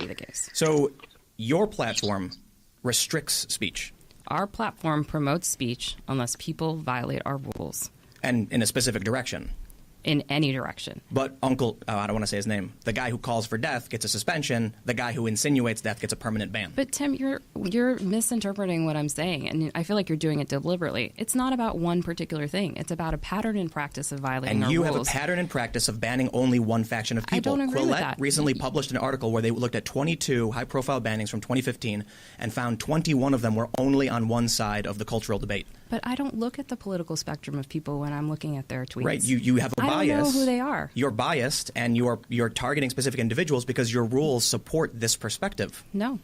the case. So your platform restricts speech. Our platform promotes speech unless people violate our rules. And in a specific direction. In any direction. But I don't want to say his name. The guy who calls for death gets a suspension. The guy who insinuates death gets a permanent ban. But Tim, you're misinterpreting what I'm saying, and I feel like you're doing it deliberately. It's not about one particular thing. It's about a pattern and practice of violating our rules. And you have a pattern and practice of banning only one faction of people. I don't agree with that. Quillette recently published an article where they looked at 22 high-profile bannings from 2015 and found 21 of them were only on one side of the cultural debate. But I don't look at the political spectrum of people when I'm looking at their tweets. Right, you have a bias. I don't know who they are. You're biased, and you're targeting specific individuals because your rules support this perspective. No,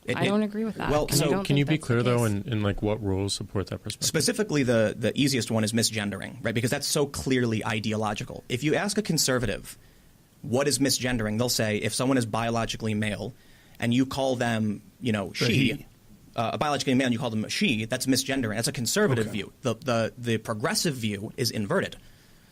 I don't agree with that. Well, so can you be clear, though, in like what rules support that perspective? Specifically, the easiest one is misgendering, right? Because that's so clearly ideological. If you ask a conservative, what is misgendering, they'll say if someone is biologically male and you call them, she... biologically male and you call them a she, that's misgendering. That's a conservative view. The progressive view is inverted.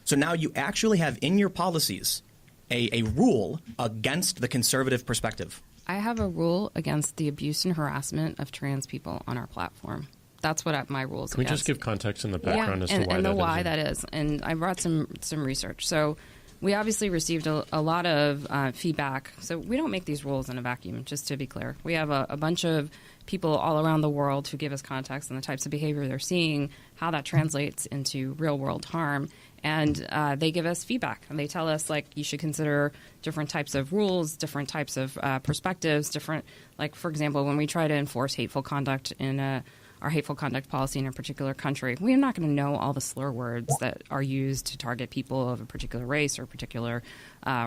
So now you actually have in your policies a rule against the conservative perspective. I have a rule against the abuse and harassment of trans people on our platform. That's what my rules Can we just give context in the background as to why that is? And I brought some research. So we obviously received a lot of feedback. So we don't make these rules in a vacuum, just to be clear. We have a bunch of people all around the world who give us context on the types of behavior they're seeing, how that translates into real-world harm. And they give us feedback. And they tell us, you should consider different types of rules, different types of perspectives, different, for example, when we try to enforce hateful conduct in our hateful conduct policy in a particular country, we're not going to know all the slur words that are used to target people of a particular race or a particular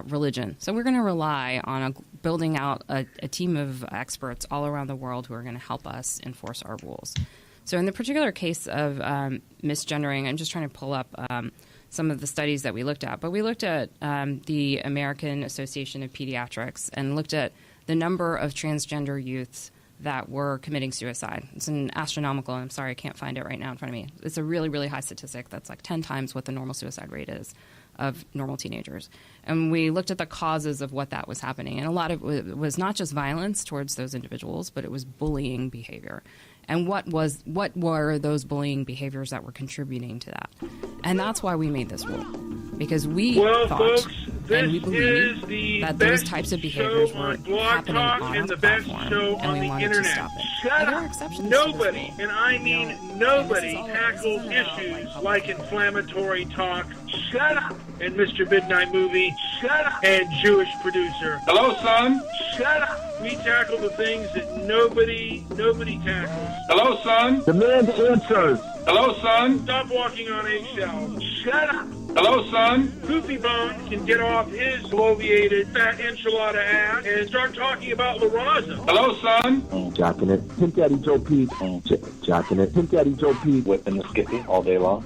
religion. So we're going to rely on building out a team of experts all around the world who are going to help us enforce our rules. So in the particular case of misgendering, I'm just trying to pull up some of the studies that we looked at. But we looked at the American Association of Pediatrics and looked at the number of transgender youths that were committing suicide. It's an astronomical, and I'm sorry I can't find it right now in front of me. It's a really, really high statistic that's 10 times what the normal suicide rate is of normal teenagers. And we looked at the causes of what that was happening. And a lot of it was not just violence towards those individuals, but it was bullying behavior. And what were those bullying behaviors that were contributing to that? And that's why we made this rule. Because we thought folks, and we believe that those types of behaviors were happening on our platform, and we wanted to stop it. Shut there up. are exceptions Nobody, to this rule. and I mean nobody, tackles issues like inflammatory talk. Shut up. And Mr. Midnight Movie. Shut up. And Jewish producer. Hello, son. Shut up. We tackle the things that nobody tackles. Hello, son. Demand answers. Hello, son. Stop walking on eggshells. Shut up. Hello, son. Goofy Bone can get off his bloviated fat enchilada ass and start talking about La Raza. Hello, son. Jocking it. Pimp Daddy Joe Pete. Jocking it. Pimp Daddy Joe Pete. Whipping the skippy all day long.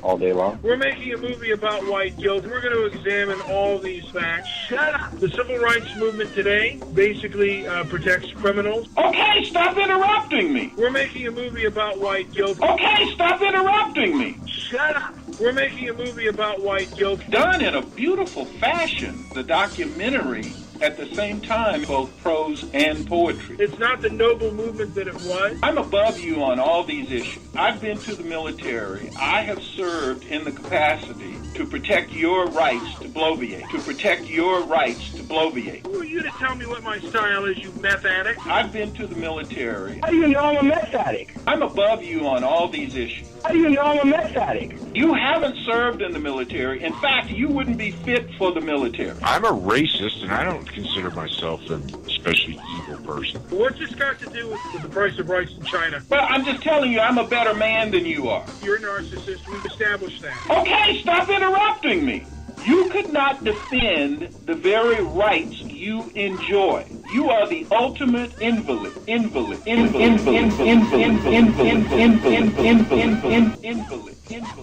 We're making a movie about white guilt. We're going to examine all these facts. Shut up. The civil rights movement today basically protects criminals. Okay, stop interrupting me. We're making a movie about white guilt. Okay, stop interrupting me. Shut up. We're making a movie about white guilt. Done in a beautiful fashion. The documentary, at the same time, both prose and poetry. It's not the noble movement that it was. I'm above you on all these issues. I've been to the military. I have served in the capacity to protect your rights to bloviate. To protect your rights to bloviate. Who are you to tell me what my style is, you meth addict? I've been to the military. How do you know I'm a meth addict? I'm above you on all these issues. How do you know I'm a meth addict? You haven't served in the military. In fact, you wouldn't be fit for the military. I'm a racist, and I don't consider myself an especially evil person. What's this got to do with the price of rice in China? Well, I'm just telling you, I'm a better man than you are. You're a narcissist. We've established that. Okay, stop interrupting me. You could not defend the very rights you enjoy. You are the ultimate invalid.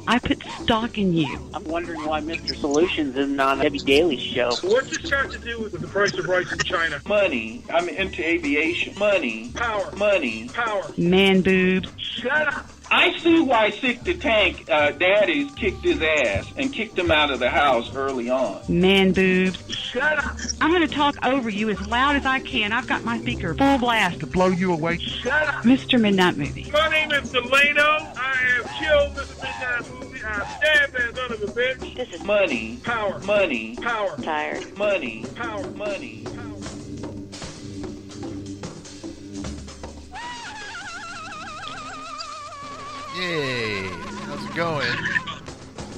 I put stock in you. I'm wondering why Mr. Solutions isn't on Debbie Daly's show. What's this got to do with the price of rice in China? Money. I'm into aviation. Money. Power. Money. Power. Man boobs. Shut up. I see why Sick the Tank daddies kicked his ass and kicked him out of the house early on. Man boobs. Shut up. I'm going to talk over you as loud as I can. I've got my speaker full blast to blow you away. Shut up. Mr. Midnight Movie. My name is Delano. I have killed Mr. Midnight Movie. I stabbed that son of a bitch. This is Money. Power. Money. Power. tired. Money. Power. Money. Yay! How's it going?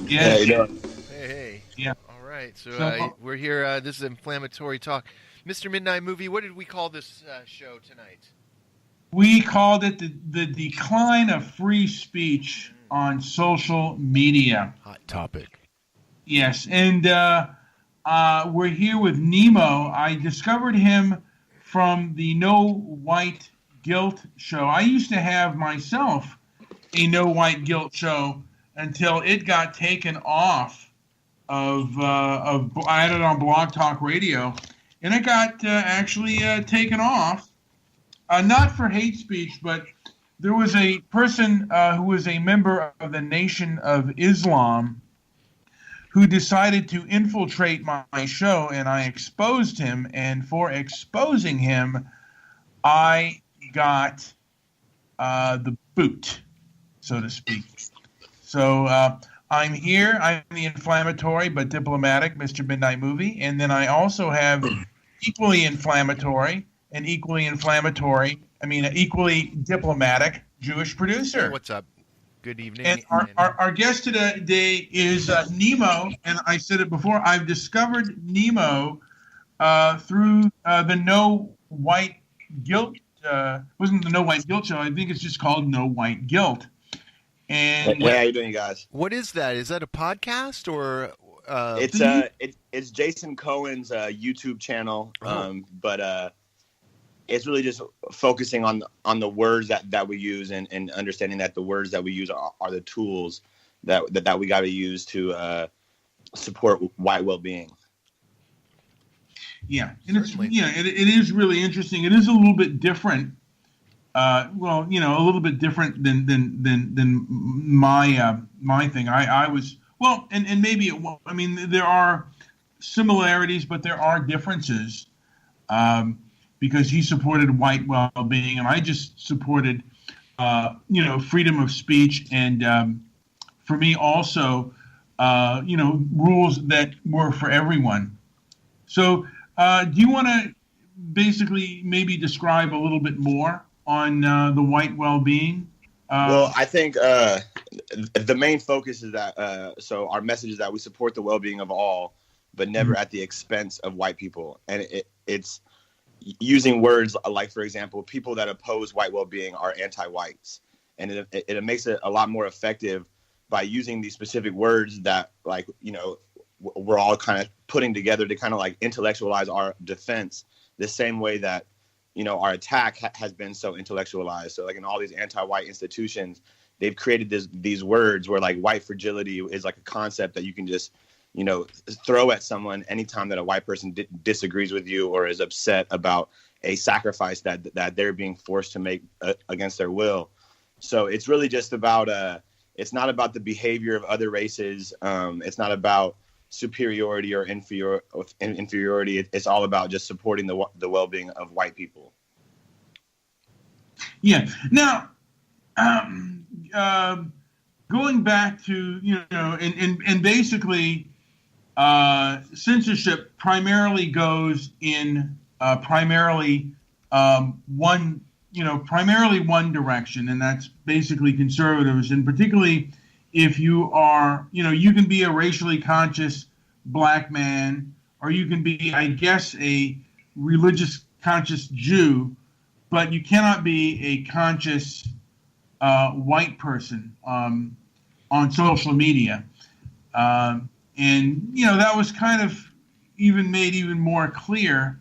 Yeah. Hey. Yeah. All right. So we're here. This is Inflammatory Talk. Mr. Midnight Movie, what did we call this show tonight? We called it the decline of free speech on social media. Hot topic. Yes, and we're here with Nemo. I discovered him from the No White Guilt show. I used to have myself a No White Guilt show until it got taken off of I had it on Blog Talk Radio, and it got actually taken off. Not for hate speech, but there was a person who was a member of the Nation of Islam who decided to infiltrate my show, and I exposed him. And for exposing him, I got the boot, so to speak. So I'm here. I'm the inflammatory but diplomatic Mr. Midnight Movie. And then I also have equally inflammatory and equally diplomatic Jewish producer. Hey, what's up? Good evening. And our guest today is Nemo, and I said it before, I've discovered Nemo through the No White Guilt, wasn't the No White Guilt show, I think it's just called No White Guilt. And hey, how you doing, you guys? What is that? Is that a podcast or? It's Jason Cohen's YouTube channel, but it's really just focusing on the words that we use and understanding that the words that we use are the tools that we got to use to support white well-being. Yeah, and it is really interesting. It is a little bit different. A little bit different than my thing. I was and maybe it won't. I mean, there are similarities, but there are differences. Because he supported white well-being, and I just supported, freedom of speech, and for me also, rules that were for everyone. So, do you want to basically maybe describe a little bit more on the white well-being? Well, I think the main focus is that so our message is that we support the well-being of all, but never at the expense of white people, and it's using words like, for example, people that oppose white well-being are anti-whites. And it makes it a lot more effective by using these specific words that, we're all kind of putting together to kind of like intellectualize our defense the same way that, our attack has been so intellectualized. So like in all these anti-white institutions, they've created these words where like white fragility is like a concept that you can just throw at someone anytime that a white person disagrees with you or is upset about a sacrifice that they're being forced to make against their will. So it's really just about it's not about the behavior of other races. It's not about superiority or inferiority. It's all about just supporting the well-being of white people. Yeah. Now, going back to and basically. Censorship primarily goes in primarily one direction, and that's basically conservatives. And particularly if you are, you can be a racially conscious black man, or you can be, I guess, a religious conscious Jew, but you cannot be a conscious white person on social media. And, that was kind of made even more clear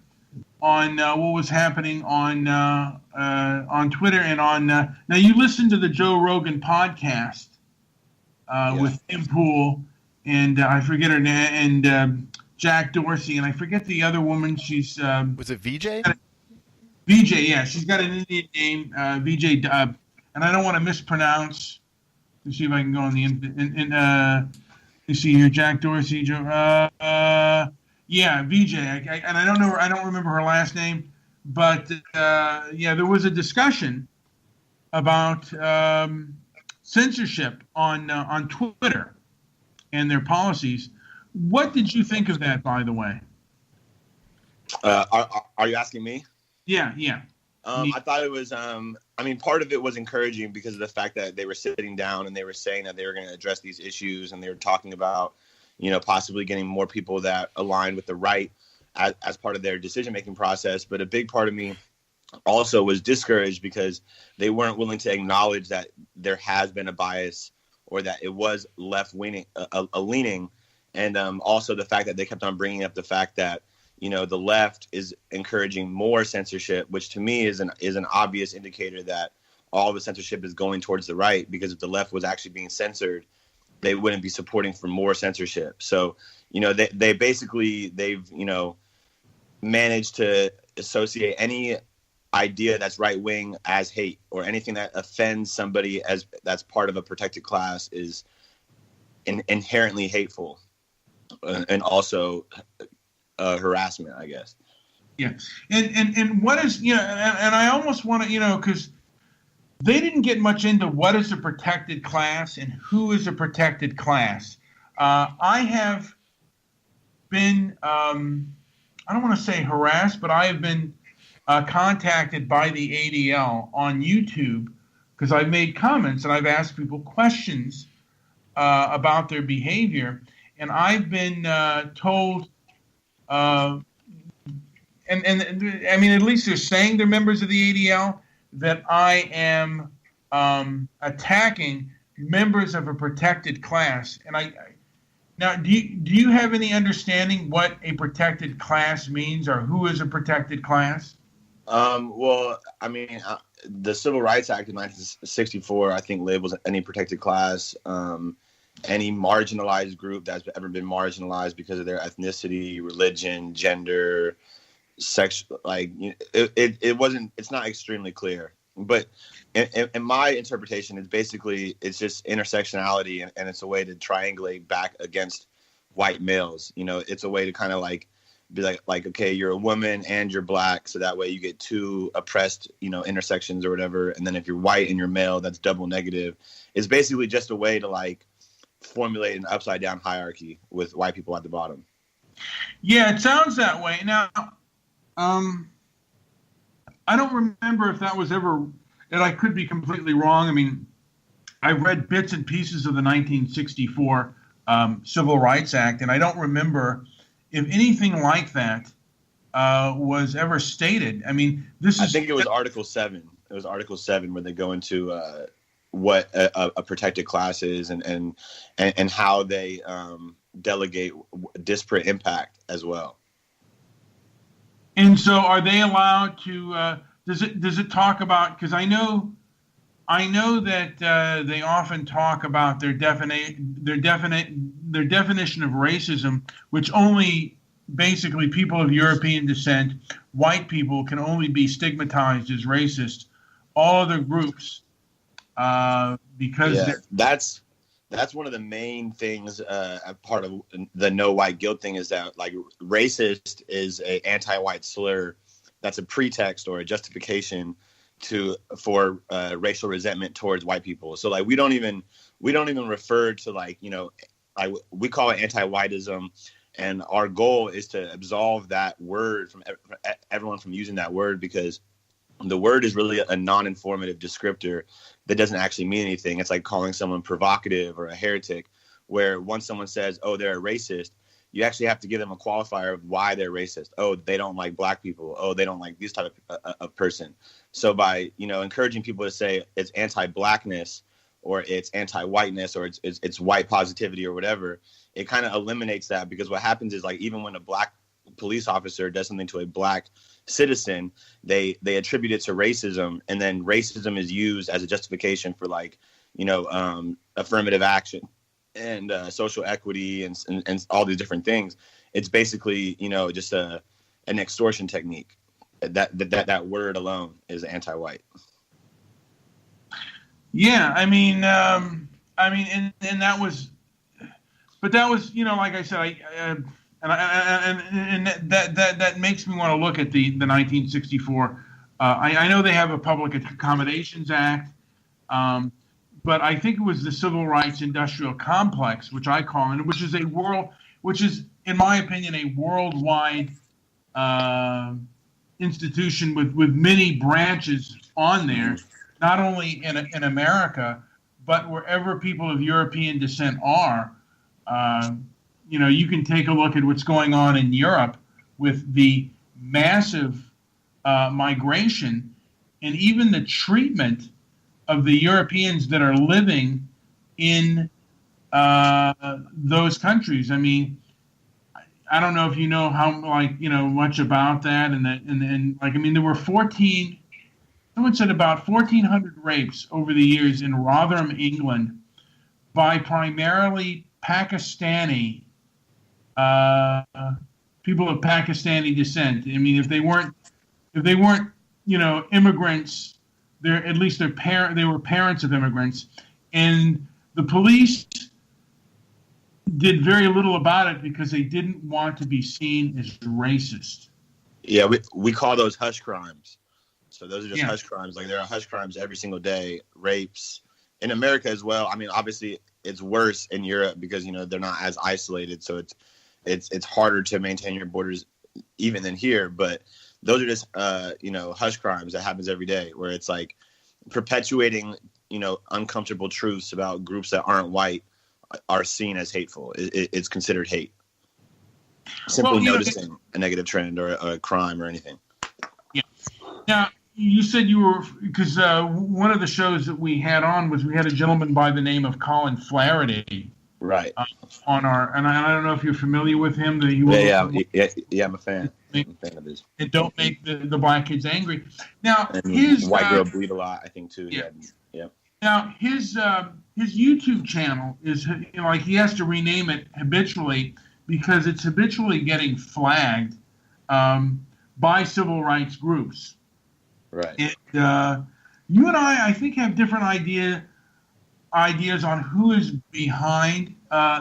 on what was happening on Twitter and on. Now, you listen to the Joe Rogan podcast with Tim Pool and I forget her name, and Jack Dorsey, and I forget the other woman. She's was it VJ? VJ, yeah. She's got an Indian name, VJ, and and I don't want to mispronounce. Let's see if I can go on the let's see here, Jack Dorsey, VJ, and I don't remember her last name, but there was a discussion about censorship on Twitter and their policies. What did you think of that, by the way? Are you asking me? Yeah. I thought it was, part of it was encouraging because of the fact that they were sitting down and they were saying that they were going to address these issues, and they were talking about, possibly getting more people that align with the right as part of their decision-making process. But a big part of me also was discouraged because they weren't willing to acknowledge that there has been a bias or that it was left-leaning, a leaning. And also the fact that they kept on bringing up the fact that, the left is encouraging more censorship, which to me is an obvious indicator that all the censorship is going towards the right, because if the left was actually being censored, they wouldn't be supporting for more censorship. So, they've managed to associate any idea that's right wing as hate, or anything that offends somebody as that's part of a protected class is inherently hateful, and also harassment, I guess. Yeah, and what is and I almost want to because they didn't get much into what is a protected class and who is a protected class. I have been I don't want to say harassed, but I have been contacted by the ADL on YouTube because I've made comments and I've asked people questions about their behavior, and I've been told. And I mean, at least they're saying they're members of the ADL, that I am attacking members of a protected class. And now, do you have any understanding what a protected class means, or who is a protected class? Well, I mean, the Civil Rights Act of 1964, I think, labels any protected class any marginalized group that's ever been marginalized because of their ethnicity, religion, gender, sex. Like, it's not extremely clear. But in my interpretation, it's just intersectionality, and it's a way to triangulate back against white males. It's a way to kind of be like, okay, you're a woman and you're black, so that way you get two oppressed, intersections or whatever. And then if you're white and you're male, that's double negative. It's basically just a way to formulate an upside down hierarchy with white people at the bottom. Yeah, it sounds that way. Now, I don't remember if that was ever, and I could be completely wrong. I mean, I read bits and pieces of the 1964 Civil Rights Act, and I don't remember if anything like that was ever stated. I mean, I think it was Article 7. It was Article 7 where they go into what a protected class is, and how they delegate disparate impact as well. And so, are they allowed to? Does it talk about? Because I know that they often talk about their definition of racism, which only basically people of European descent, white people, can only be stigmatized as racist. All other groups. Because that's one of the main things. Part of the no white guilt thing is that racist is a anti-white slur. That's a pretext or a justification for racial resentment towards white people. So we don't even refer to we call it anti-whiteism, and our goal is to absolve that word from everyone from using that word, because the word is really a non-informative descriptor that doesn't actually mean anything. It's like calling someone provocative or a heretic, where once someone says, oh, they're a racist, you actually have to give them a qualifier of why they're racist. Oh, they don't like black people. Oh, they don't like this type of person. So by, encouraging people to say it's anti-blackness or it's anti-whiteness or it's white positivity or whatever, it kind of eliminates that, because what happens is even when a black police officer does something to a black citizen, they attribute it to racism, and then racism is used as a justification for affirmative action and social equity and all these different things. It's basically just an extortion technique. That word alone is anti-white. Yeah, I mean, and that was, but that was, like I said, and that makes me want to look at the 1964. I know they have a Public Accommodations Act, but I think it was the Civil Rights Industrial Complex, which I call it, which is, in my opinion, a worldwide institution with many branches on there, not only in America, but wherever people of European descent are. You can take a look at what's going on in Europe with the massive migration and even the treatment of the Europeans that are living in those countries. I mean, I don't know if you know much about that, there were 14. Someone said about 1,400 rapes over the years in Rotherham, England, by primarily Pakistani people of Pakistani descent. I mean, if they weren't immigrants, they were parents of immigrants, and the police did very little about it because they didn't want to be seen as racist. Yeah, we call those hush crimes. So those are just hush crimes. Like, there are hush crimes every single day, rapes in America as well. I mean, obviously it's worse in Europe because they're not as isolated, so it's harder to maintain your borders even than here. But those are just hush crimes that happens every day, where it's like perpetuating uncomfortable truths about groups that aren't white are seen as hateful. It's considered hate. Simply noticing a negative trend or a crime or anything. Yeah. Now, you said you were, because one of the shows that we had on was we had a gentleman by the name of Colin Flaherty. Right. On our, and I don't know if you're familiar with him. Yeah, I'm a fan. I'm a fan of his. And Don't Make the Black Kids Angry. Now, and his White Girl Bleed a Lot, I think, too. Yeah. Now, his YouTube channel is, he has to rename it habitually because it's habitually getting flagged by civil rights groups. Right. And you and I think, have different ideas on who is behind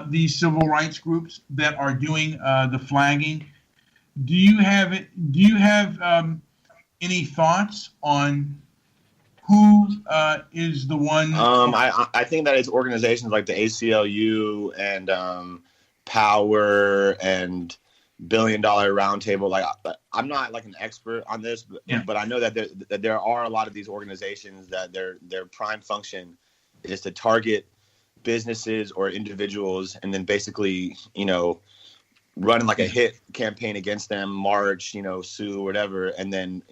these civil rights groups that are doing the flagging. Do you have any thoughts on who is the one? I think that it's organizations like the ACLU and Power and $1 Billion Roundtable. Like, I'm not like an expert on this, but I know that there are a lot of these organizations that their prime function is to target businesses or individuals, and then basically, run like a hit campaign against them, march, sue, whatever, and then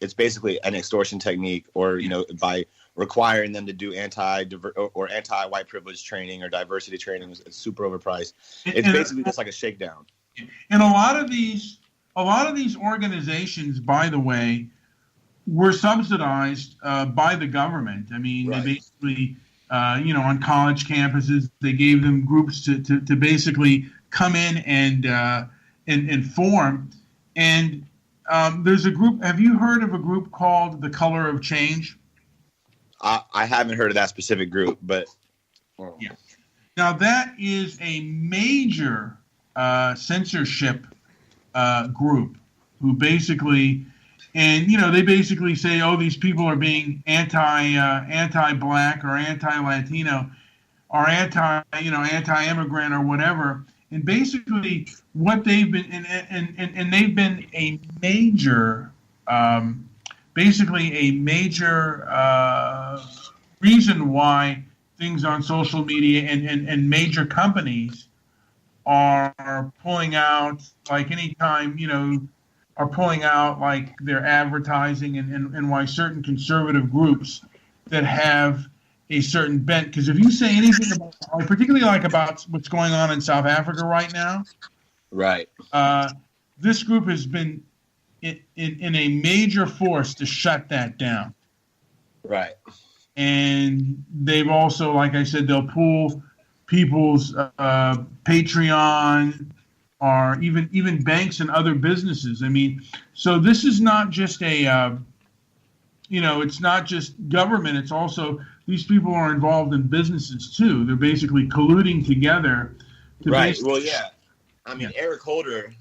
it's basically an extortion technique, or by requiring them to do anti-white privilege training or diversity training. It's super overpriced. It's basically just like a shakedown. And a lot of these organizations, by the way, were subsidized by the government. I mean, They basically, on college campuses, they gave them groups to basically come in and form. And there's a group. Have you heard of a group called The Color of Change? I haven't heard of that specific group, but yeah. Now that is a major censorship group who basically, and they basically say, oh, these people are being anti-black or anti-Latino or anti-immigrant or whatever. And basically, what they've been, and they've been a major, reason why things on social media and major companies are pulling out, like anytime, are pulling out like their advertising, and why certain conservative groups that have a certain bent. Because if you say anything about, particularly like about what's going on in South Africa right now, right? This group has been in a major force to shut that down. Right. And they've also, like I said, they'll pull people's Patreon, or even banks and other businesses. I mean, so this is not just a, it's not just government. It's also these people are involved in businesses too. They're basically colluding together. Right. Well, yeah. I mean, Eric Holder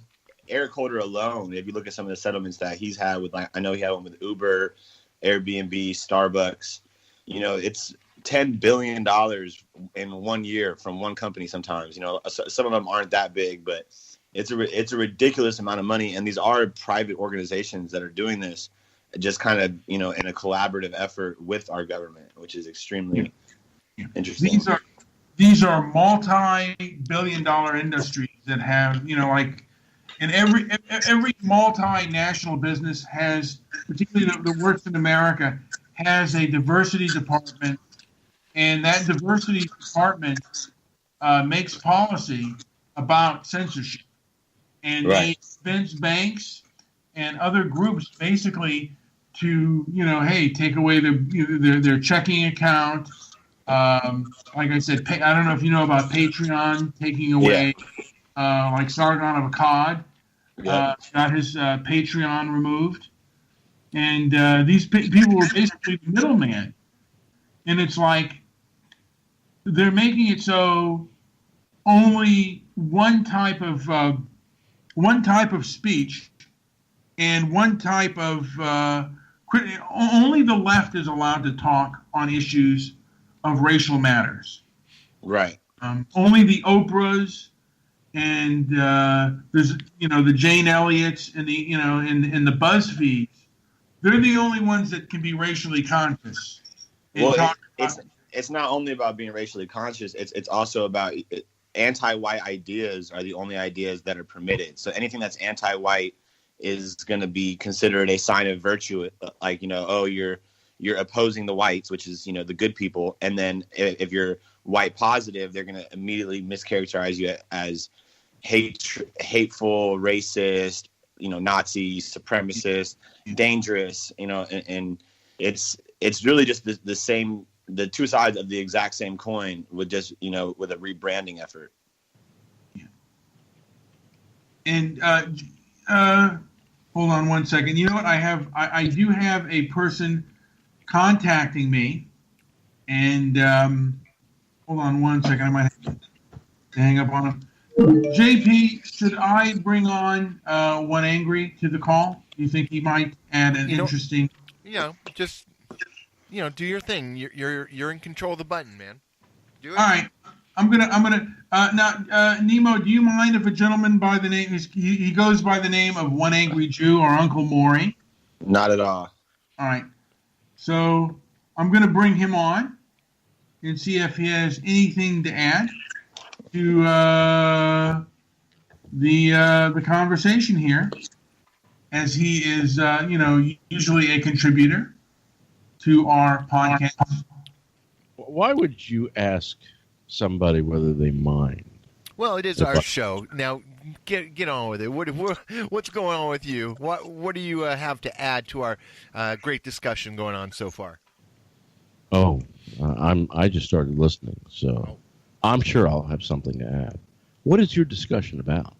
alone, if you look at some of the settlements that he's had with, like, I know he had one with Uber, Airbnb, Starbucks. You know, it's $10 billion in 1 year from one company sometimes. You know, some of them aren't that big, but it's a ridiculous amount of money. And these are private organizations that are doing this just kind of, you know, in a collaborative effort with our government, which is extremely interesting. These are multi-billion-dollar industries that have, you know, like, and every multinational business has, particularly the worst in America, has a diversity department, and that diversity department makes policy about censorship, and they convince banks and other groups basically to, you know, hey, take away their checking account. Like I said, I don't know if you know about Patreon taking away, like Sargon of Akkad got his Patreon removed. And these people were basically the middleman. And it's like they're making it so only one type of speech and one type of only the left is allowed to talk on issues of racial matters. Right. Only the Oprahs and there's, you know, the Jane Elliots and the, you know, and the BuzzFeeds. They're the only ones that can be racially conscious. Well, it's not only about being racially conscious. It's also about anti-white ideas are the only ideas that are permitted. So anything that's anti-white is going to be considered a sign of virtue. Like, you know, oh, you're opposing the whites, which is, you know, the good people. And then if you're white positive, they're going to immediately mischaracterize you as hateful, racist, you know, Nazi, supremacist, dangerous, you know, and it's really just the two sides of the exact same coin with just, you know, with a rebranding effort. Yeah. And hold on one second. You know what? I do have a person contacting me, and hold on one second. I might have to hang up on him. JP, should I bring on One Angry to the call? Do you think he might add an interesting? You know, just, you know, do your thing. You're in control of the button, man. Do it. All right, I'm gonna now. Nemo, do you mind if a gentleman by the name he goes by the name of One Angry Jew or Uncle Maury? Not at all. All right, so I'm gonna bring him on and see if he has anything to add to the conversation here, as he is, you know, usually a contributor to our podcast. Why would you ask somebody whether they mind? Well, it is our show. Now, get on with it. What's going on with you? What do you have to add to our great discussion going on so far? Oh, I just started listening, so I'm sure I'll have something to add. What is your discussion about?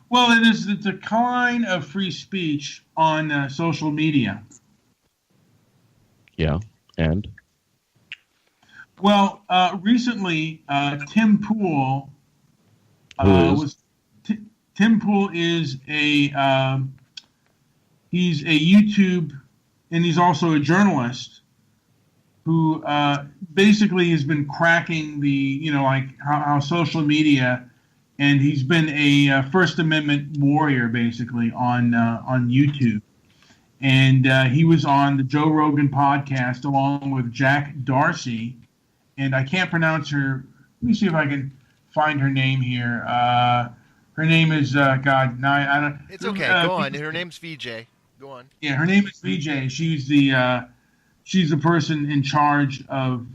Well, it is the decline of free speech on social media. Yeah, and? Well, recently, Tim Pool Tim Pool is he's a YouTube, and he's also a journalist who basically has been cracking the, you know, like how social media, and he's been a First Amendment warrior basically on YouTube. And he was on the Joe Rogan podcast along with Jack Dorsey, and I can't pronounce her. Let me see if I can find her name here. Her name is I don't. It's okay. Go on. Her name's VJ. Go on. Yeah, her name is VJ. She's the person in charge of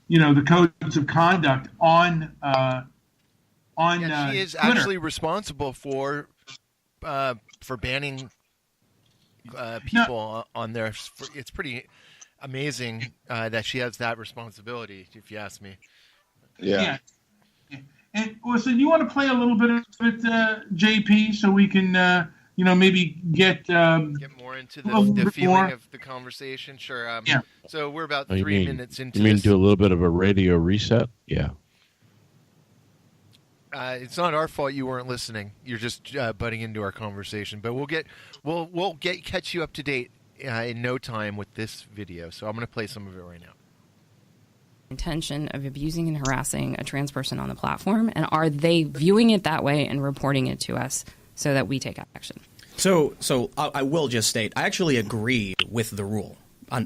you know, the codes of conduct on she is Twitter. actually responsible for banning people on there. It's pretty amazing that she has that responsibility, if you ask me. Yeah. And well, so you want to play a little bit of it, JP, so we can maybe get more into the feeling of the conversation. Sure. Yeah. So we're about You 3 mean- minutes into You mean this. do a little bit of a radio reset? Yeah. It's not our fault you weren't listening. You're just butting into our conversation. But we'll catch you up to date in no time with this video. So I'm going to play some of it right now. Intention of abusing and harassing a trans person on the platform, and are they viewing it that way and reporting it to us so that we take action? So I will just state, I actually agree with the rule.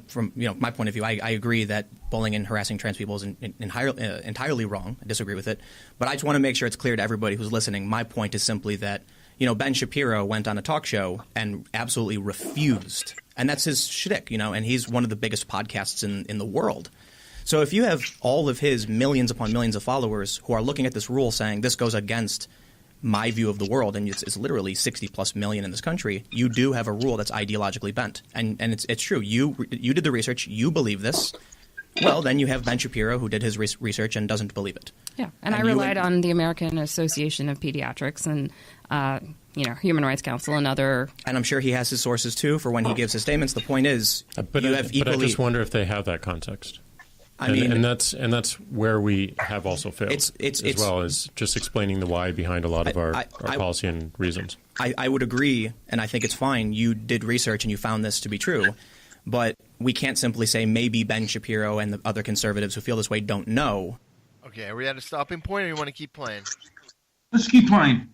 From my point of view, I agree that bullying and harassing trans people is entirely wrong. I disagree with it. But I just want to make sure it's clear to everybody who's listening. My point is simply that, Ben Shapiro went on a talk show and absolutely refused. And that's his shtick, and he's one of the biggest podcasts in the world. So if you have all of his millions upon millions of followers who are looking at this rule saying this goes against my view of the world, and it's literally 60+ million in this country, you do have a rule that's ideologically bent. And it's true. You did the research. You believe this. Well, then you have Ben Shapiro, who did his research and doesn't believe it. Yeah, and I relied on the American Association of Pediatrics and Human Rights Council and other. And I'm sure he has his sources too for when he gives his statements. The point is, but you have equally. I just wonder if they have that context. And that's where we have also failed, as well as just explaining the why behind a lot of our policy and reasons. I would agree, and I think it's fine. You did research and you found this to be true, but we can't simply say maybe Ben Shapiro and the other conservatives who feel this way don't know. Okay, are we at a stopping point, or you want to keep playing? Let's keep playing.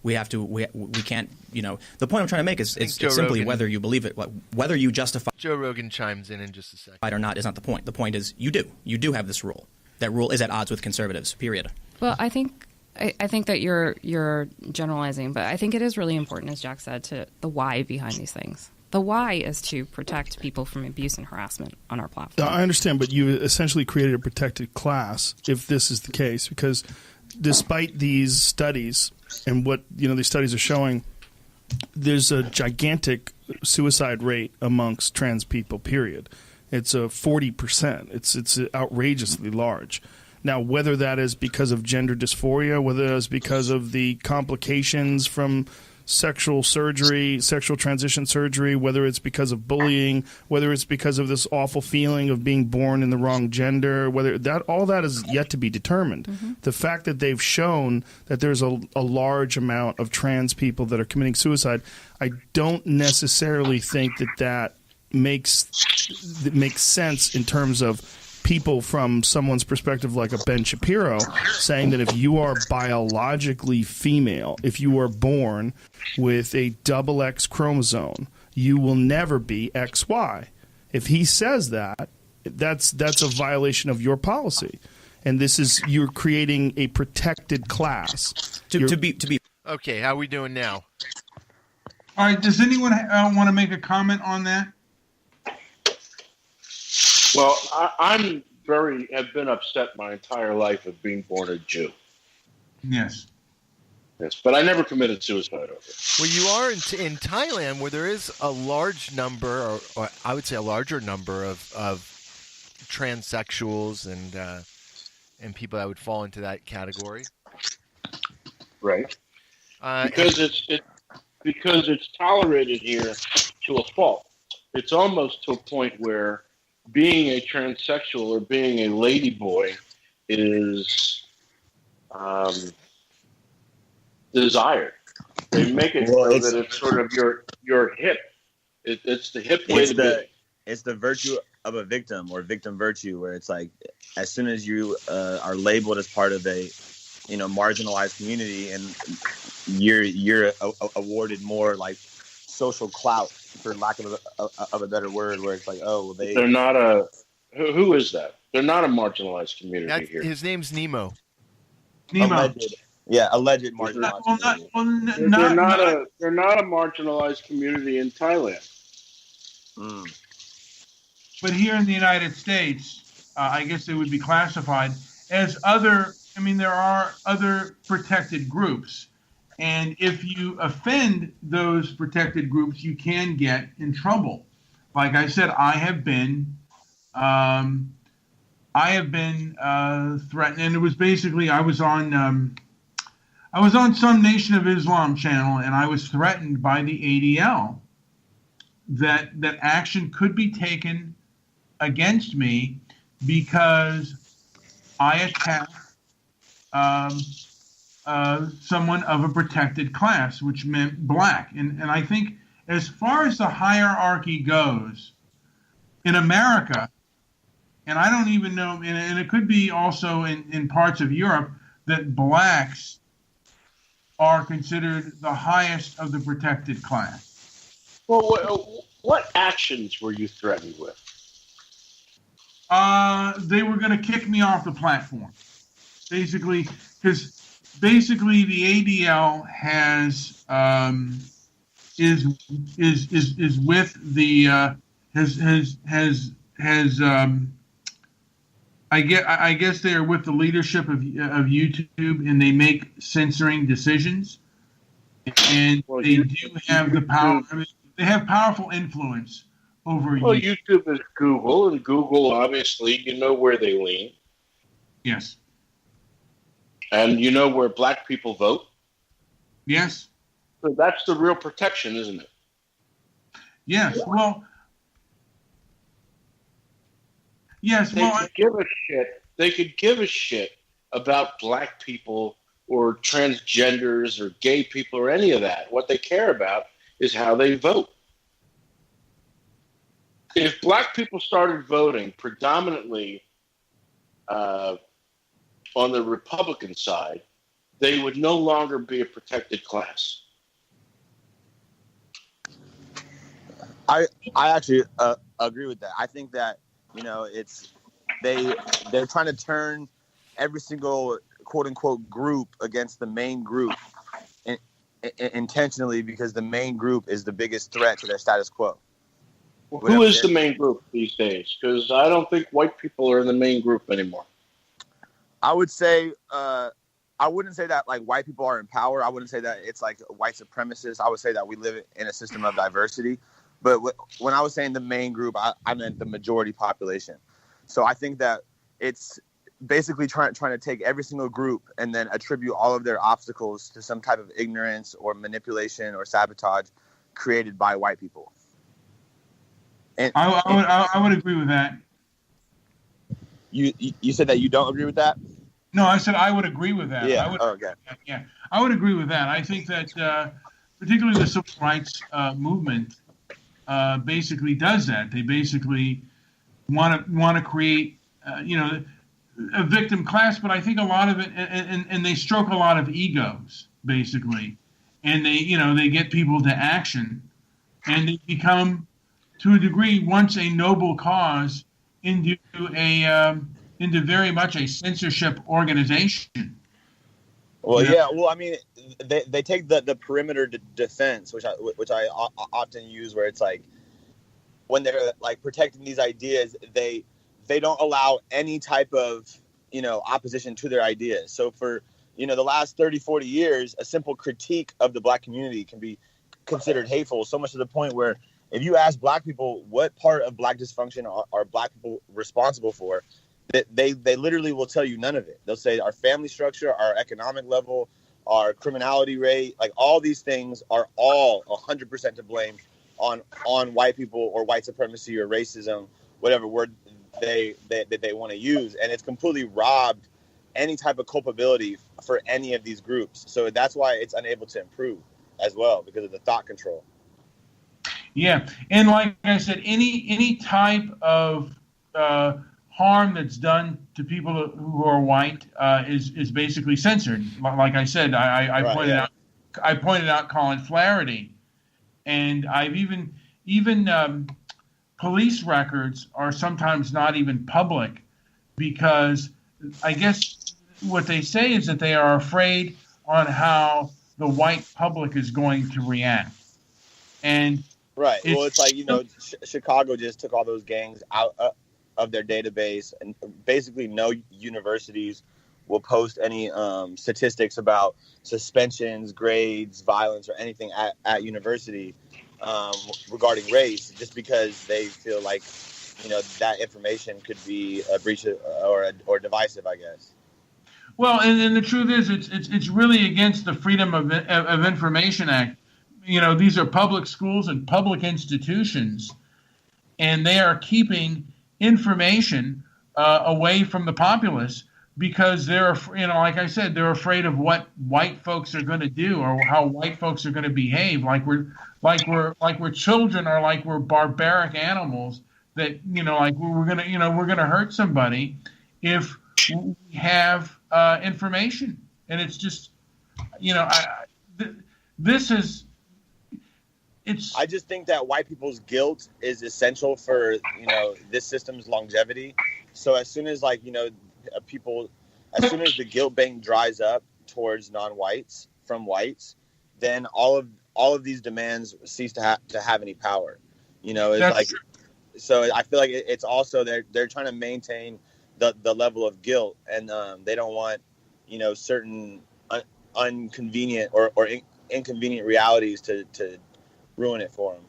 We have to. We can't. The point I'm trying to make is it's simply Rogan, whether you believe it, whether you justify. Joe Rogan chimes in just a second. Or not is not the point. The point is you do have this rule. That rule is at odds with conservatives. Period. Well, I think that you're generalizing, but I think it is really important, as Jack said, to the why behind these things. The why is to protect people from abuse and harassment on our platform. I understand, but you essentially created a protected class if this is the case, because despite these studies and what these studies are showing, there's a gigantic suicide rate amongst trans people. Period. It's a 40%. It's outrageously large. Now, whether that is because of gender dysphoria, whether that is because of the complications from sexual surgery, sexual transition surgery, whether it's because of bullying, whether it's because of this awful feeling of being born in the wrong gender, whether that all that is yet to be determined. Mm-hmm. The fact that they've shown that there's a large amount of trans people that are committing suicide, I don't necessarily think that makes sense in terms of people from someone's perspective like a Ben Shapiro saying that if you are biologically female, if you are born with a XX chromosome, you will never be XY. If he says that, that's a violation of your policy. And you're creating a protected class. To be Okay, how are we doing now? All right, does anyone want to make a comment on that? Well, I'm have been upset my entire life of being born a Jew. Yes. Yes, but I never committed suicide over it. Well, you are in Thailand, where there is a large number, or I would say a larger number of transsexuals and people that would fall into that category. Right. Because it's tolerated here to a fault. It's almost to a point where being a transsexual or being a ladyboy is desired. They make it so that it's sort of your hip. It's the hip way to be. It's the virtue of a victim or victim virtue, where it's like as soon as you are labeled as part of a marginalized community, and you're awarded more like social clout, for lack of a better word, where it's like, they're not a who is that? They're not a marginalized community here. His name's Nemo. Alleged marginalized community. They're not a marginalized community in Thailand. But here in the United States, I guess they would be classified as other. I mean, there are other protected groups. And if you offend those protected groups, you can get in trouble. Like I said, I have been threatened, and it was basically I was on I was on some Nation of Islam channel, and I was threatened by the ADL that action could be taken against me because I attacked someone of a protected class, which meant black. And I think as far as the hierarchy goes in America, and I don't even know, and it could be also in parts of Europe, that blacks are considered the highest of the protected class. Well, what actions were you threatened with? They were going to kick me off the platform, basically, because basically the ADL has is with the I guess they are with the leadership of YouTube, and they make censoring decisions, and they do have the power. I mean, they have powerful influence over YouTube. Well, YouTube is Google, and Google, obviously, you know where they lean. Yes. And you know where black people vote? Yes. So that's the real protection, isn't it? Yes. Well, yes. They could give a shit. They could give a shit about black people or transgenders or gay people or any of that. What they care about is how they vote. If black people started voting predominantly on the Republican side, they would no longer be a protected class. I actually agree with that. I think that, it's they're trying to turn every single quote unquote group against the main group intentionally, because the main group is the biggest threat to their status quo. Well, who is the main group these days? Because I don't think white people are in the main group anymore. I would say, I wouldn't say that like white people are in power. I wouldn't say that it's like white supremacists. I would say that we live in a system of diversity. But when I was saying the main group, I meant the majority population. So I think that it's basically trying to take every single group and then attribute all of their obstacles to some type of ignorance or manipulation or sabotage created by white people. And I would agree with that. You said that you don't agree with that? No, I said I would agree with that. Yeah. Yeah, I would agree with that. I think that particularly the civil rights movement basically does that. They basically want to create a victim class, but I think a lot of it, and they stroke a lot of egos basically, and they get people to action, and they become, to a degree, once a noble cause into very much a censorship organization. Well, yeah. Well, I mean, they take the perimeter defense, which I often use, where it's like when they're like protecting these ideas, they don't allow any type of opposition to their ideas. So for the last 30, 40 years, a simple critique of the black community can be considered hateful, so much to the point where if you ask black people what part of black dysfunction are black people responsible for, they literally will tell you none of it. They'll say our family structure, our economic level, our criminality rate, like all these things are all 100% to blame on white people or white supremacy or racism, whatever word they want to use. And it's completely robbed any type of culpability for any of these groups. So that's why it's unable to improve as well, because of the thought control. Yeah, and like I said, any type of harm that's done to people who are white is basically censored. Like I said, I pointed out Colin Flaherty, and I've even police records are sometimes not even public, because I guess what they say is that they are afraid on how the white public is going to react. And right. Well, it's like, Chicago just took all those gangs out of their database, and basically no universities will post any statistics about suspensions, grades, violence, or anything at university regarding race, just because they feel like, that information could be a breach or divisive, I guess. Well, and the truth is, it's really against the Freedom of Information Act. You know, these are public schools and public institutions, and they are keeping information away from the populace because they're, you know, like I said, they're afraid of what white folks are going to do or how white folks are going to behave. Like we're children, or like we're barbaric animals that, you know, like we're gonna hurt somebody if we have information. And it's just, you know, I just think that white people's guilt is essential for, you know, this system's longevity. So as soon as, like, you know, as soon as the guilt bank dries up towards non-whites from whites, then all of these demands cease to have any power. You know, it's like, so I feel like it's also they're trying to maintain the level of guilt, and they don't want, you know, certain inconvenient or inconvenient realities to ruin it for them.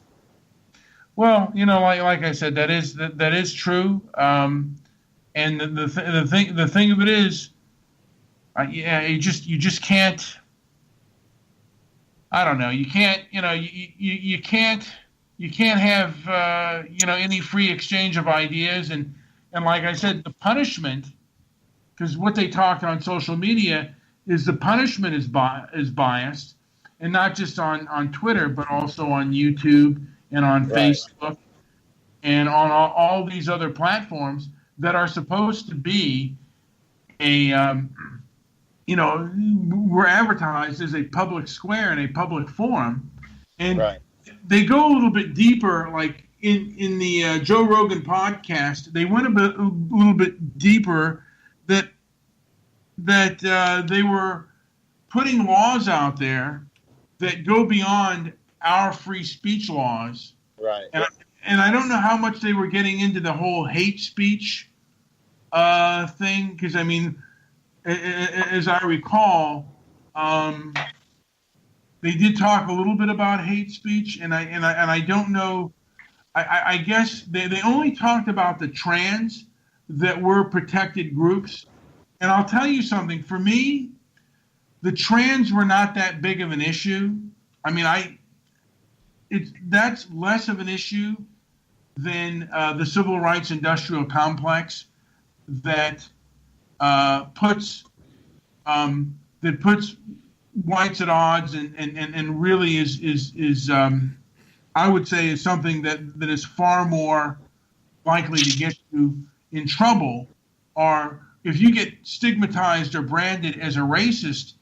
Well, you know, like I said, that is true. And the thing of it is, you just can't. I don't know. You can't. You know, you can't have you know, any free exchange of ideas. And like I said, the punishment, because what they talk on social media is the punishment is biased, and not just on Twitter, but also on YouTube and on Facebook and on all these other platforms that are supposed to be a, you know, we're advertised as a public square and a public forum. And they go a little bit deeper, like in the Joe Rogan podcast, they went a little bit deeper that they were putting laws out there that go beyond our free speech laws. Right. And I don't know how much they were getting into the whole hate speech thing, because, I mean, as I recall, they did talk a little bit about hate speech, and I don't know. I guess they only talked about the trans that were protected groups. And I'll tell you something. For me, the trans were not that big of an issue. I mean, that's less of an issue than the civil rights industrial complex that puts whites at odds and really is I would say is something that is far more likely to get you in trouble, or if you get stigmatized or branded as a racist,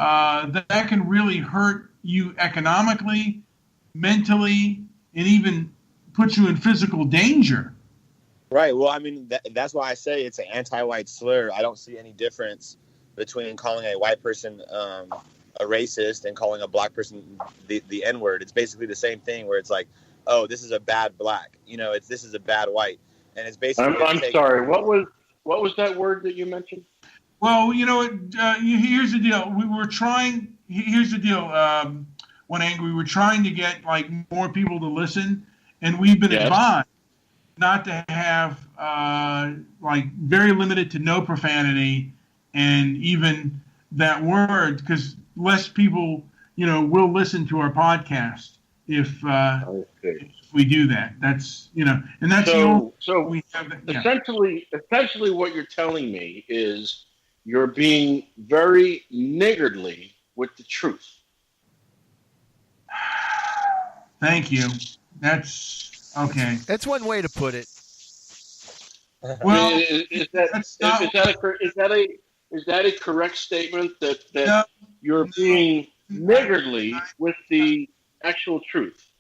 that can really hurt you economically, mentally, and even put you in physical danger. Right. Well, I mean, that's why I say it's an anti-white slur. I don't see any difference between calling a white person a racist and calling a black person the N-word. It's basically the same thing, where it's like, oh, this is a bad black. You know, this is a bad white, and it's basically. I'm sorry. What was that word that you mentioned? Well, you know, here's the deal. We were trying. Here's the deal. When angry, we were trying to get like more people to listen, and we've been advised not to have like very limited to no profanity, and even that word, because less people, you know, will listen to our podcast if we do that. That's, you know, and that's so we have. Essentially, what you're telling me is you're being very niggardly with the truth. Thank you. That's okay. That's one way to put it. Well, is that a correct statement that you're being niggardly with the actual truth?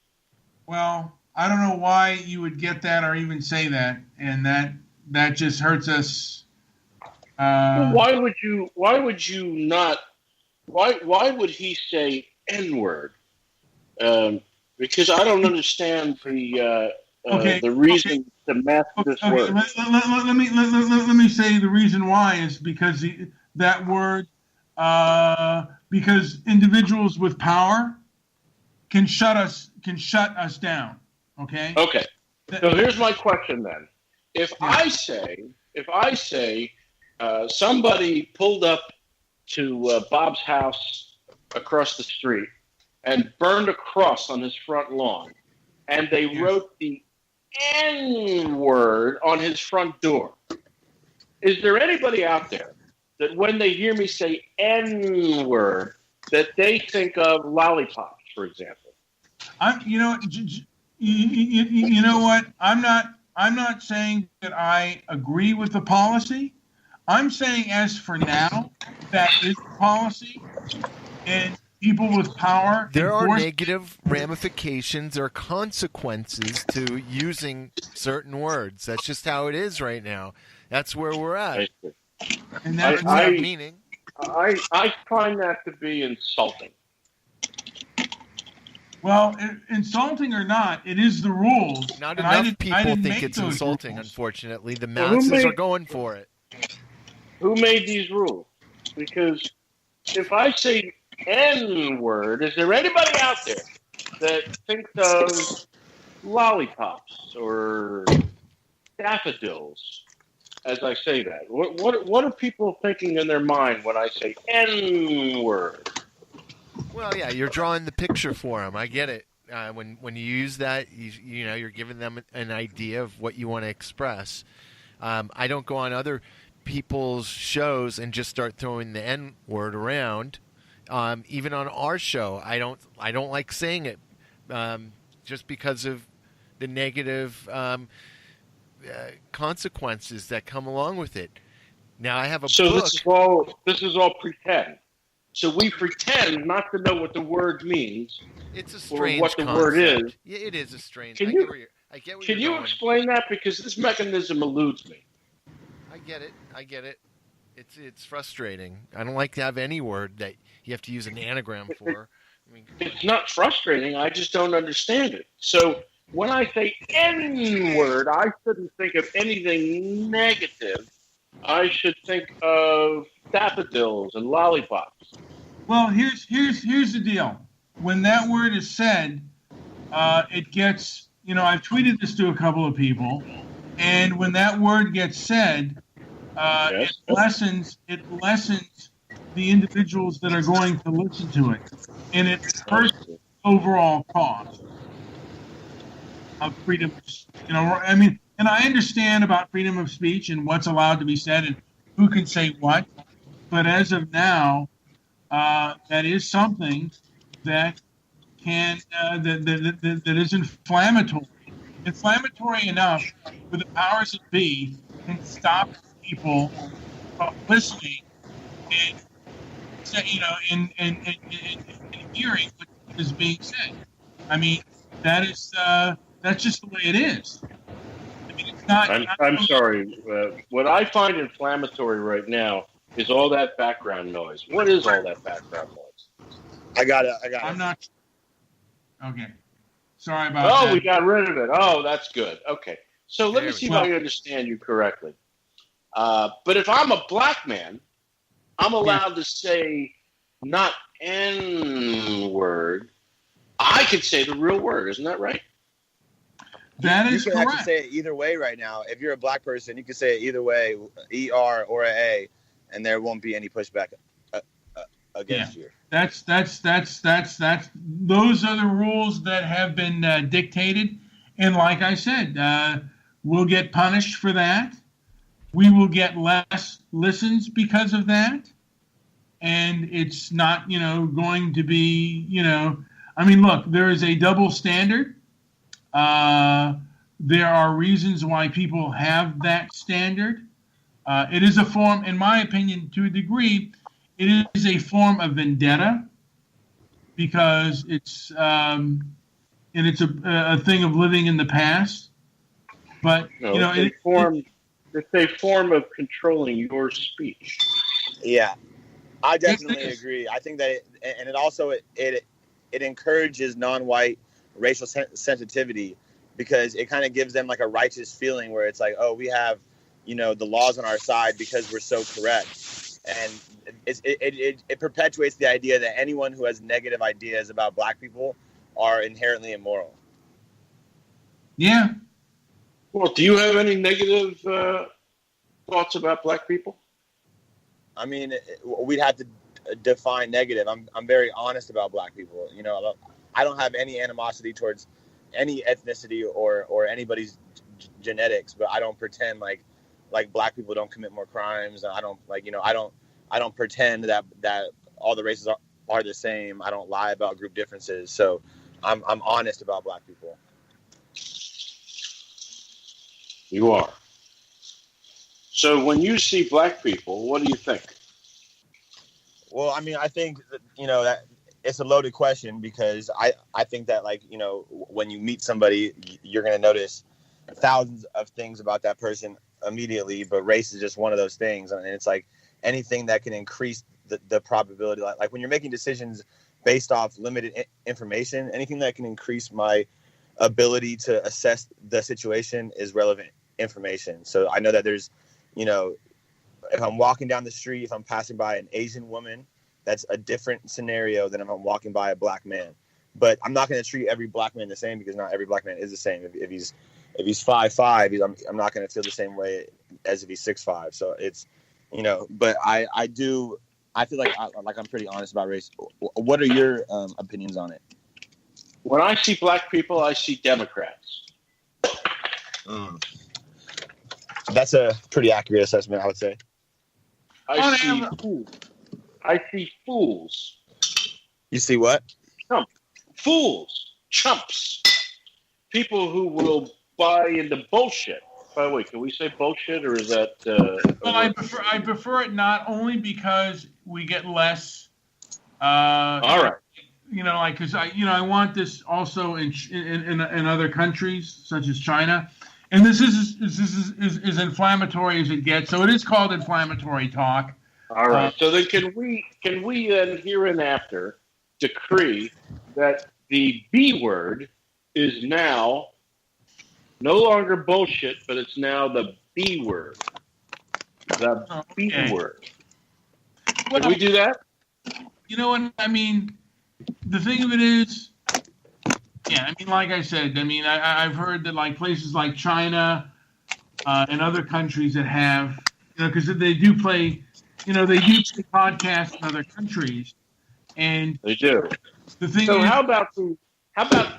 Well, I don't know why you would get that or even say that, and that just hurts us. Why would you not? Why would he say N-word? Because I don't understand the reason to mask this word. Let me say the reason why is because that word, because individuals with power can shut us down. Okay. Okay. So here's my question then. If I say somebody pulled up to Bob's house across the street and burned a cross on his front lawn, and they wrote the N-word on his front door. Is there anybody out there that when they hear me say N-word, that they think of lollipops, for example? You know what? I'm not saying that I agree with the policy. I'm saying, as for now, that is the policy, and people with power. There are negative ramifications or consequences to using certain words. That's just how it is right now. That's where we're at. And that's meaning. I find that to be insulting. Well, insulting or not, it is the rules. Not enough people think it's insulting, rules. Unfortunately. The masses are going for it. Who made these rules? Because if I say N-word, is there anybody out there that thinks of lollipops or daffodils as I say that? What are people thinking in their mind when I say N-word? Well, yeah, you're drawing the picture for them. I get it. When you use that, you're giving them an idea of what you want to express. I don't go on other people's shows and just start throwing the N-word around. Even on our show, I don't like saying it just because of the negative consequences that come along with it. Now I have a book. This is all pretend. So we pretend not to know what the word means. It's a strange or what the concept. word is. Yeah, it is a strange. Can you explain that, because this mechanism eludes me? I get it. It's frustrating. I don't like to have any word that you have to use an anagram for. It's not frustrating. I just don't understand it. So when I say N-word, I shouldn't think of anything negative. I should think of daffodils and lollipops. Well, here's the deal. When that word is said, it gets, I've tweeted this to a couple of people, and when that word gets said, it lessens the individuals that are going to listen to it, and it hurts the overall cause of freedom. And I understand about freedom of speech and what's allowed to be said and who can say what, but as of now, that is something that can that is inflammatory enough for the powers that be can stop people from listening and and hearing what is being said. I mean, that's just the way it is. It's not. I'm sorry. What I find inflammatory right now is all that background noise. What is all that background noise? I got it. I'm not. Okay. Sorry about that. Oh, we got rid of it. Oh, that's good. Okay. So let me see if I understand you correctly. But if I'm a black man, I'm allowed to say not N-word. I could say the real word. Isn't that right? That is correct. You can actually say it either way right now. If you're a black person, you can say it either way, ER or a A, and there won't be any pushback against you. That's those are the rules that have been dictated, and like I said, we'll get punished for that. We will get less listens because of that, and it's not going to be look, there is a double standard. There are reasons why people have that standard. It is a form, in my opinion, to a degree, it is a form of vendetta because it's it's a thing of living in the past. But it's a form of controlling your speech. Yeah, I definitely agree. I think that it encourages non-white racial sensitivity because it kind of gives them like a righteous feeling where it's like, oh, we have the laws on our side because we're so correct, and it perpetuates the idea that anyone who has negative ideas about black people are inherently immoral. Yeah. Well, do you have any negative thoughts about black people? I mean, we'd have to define negative. I'm very honest about black people. You know, I don't have any animosity towards any ethnicity or anybody's genetics, but I don't pretend like black people don't commit more crimes. And I don't I don't pretend that all the races are the same. I don't lie about group differences. So I'm honest about black people. You are. So when you see black people, what do you think? Well, I mean, I think that, that it's a loaded question, because I think that, like, when you meet somebody, you're going to notice thousands of things about that person immediately, but race is just one of those things. And it's like anything that can increase the probability, like when you're making decisions based off limited information, anything that can increase my ability to assess the situation is relevant information. So I know that there's, if I'm walking down the street, if I'm passing by an Asian woman, that's a different scenario than if I'm walking by a black man. But I'm not going to treat every black man the same, because not every black man is the same. If he's 5'5", I'm not going to feel the same way as if he's 6'5". So it's, but I feel like I'm pretty honest about race. What are your opinions on it? When I see black people, I see Democrats. That's a pretty accurate assessment, I would say. I see fools. You see what? Fools. Chumps. People who will buy into bullshit. By the way, can we say bullshit, or is that... well, I prefer it not only because we get less... all right. Because I want this also in other countries, such as China. And this is inflammatory as it gets, so it is called inflammatory talk. All right. So then, can we then hereinafter decree that the B word is now no longer bullshit, but it's now the B word? The B word. Can we do that? You know what I mean? The thing of it is, yeah, I mean, like I said, I mean, I've heard that, like, places like China and other countries that have, because they do play, they do play podcasts in other countries, and they do. The thing so is, how about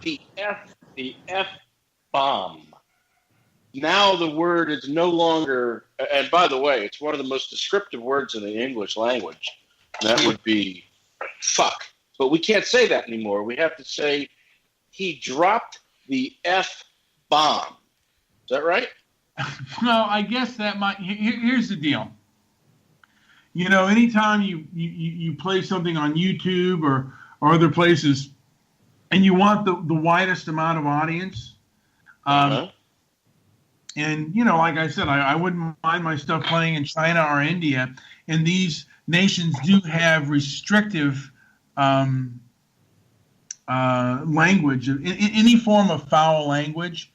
the F bomb? Now the word is no longer, and by the way, it's one of the most descriptive words in the English language. That would be fuck. But we can't say that anymore. We have to say he dropped the F-bomb. Is that right? Well, I guess that might... Here's the deal. Anytime you play something on YouTube or other places, and you want the widest amount of audience, and, like I said, I wouldn't mind my stuff playing in China or India, and these nations do have restrictive... language, any form of foul language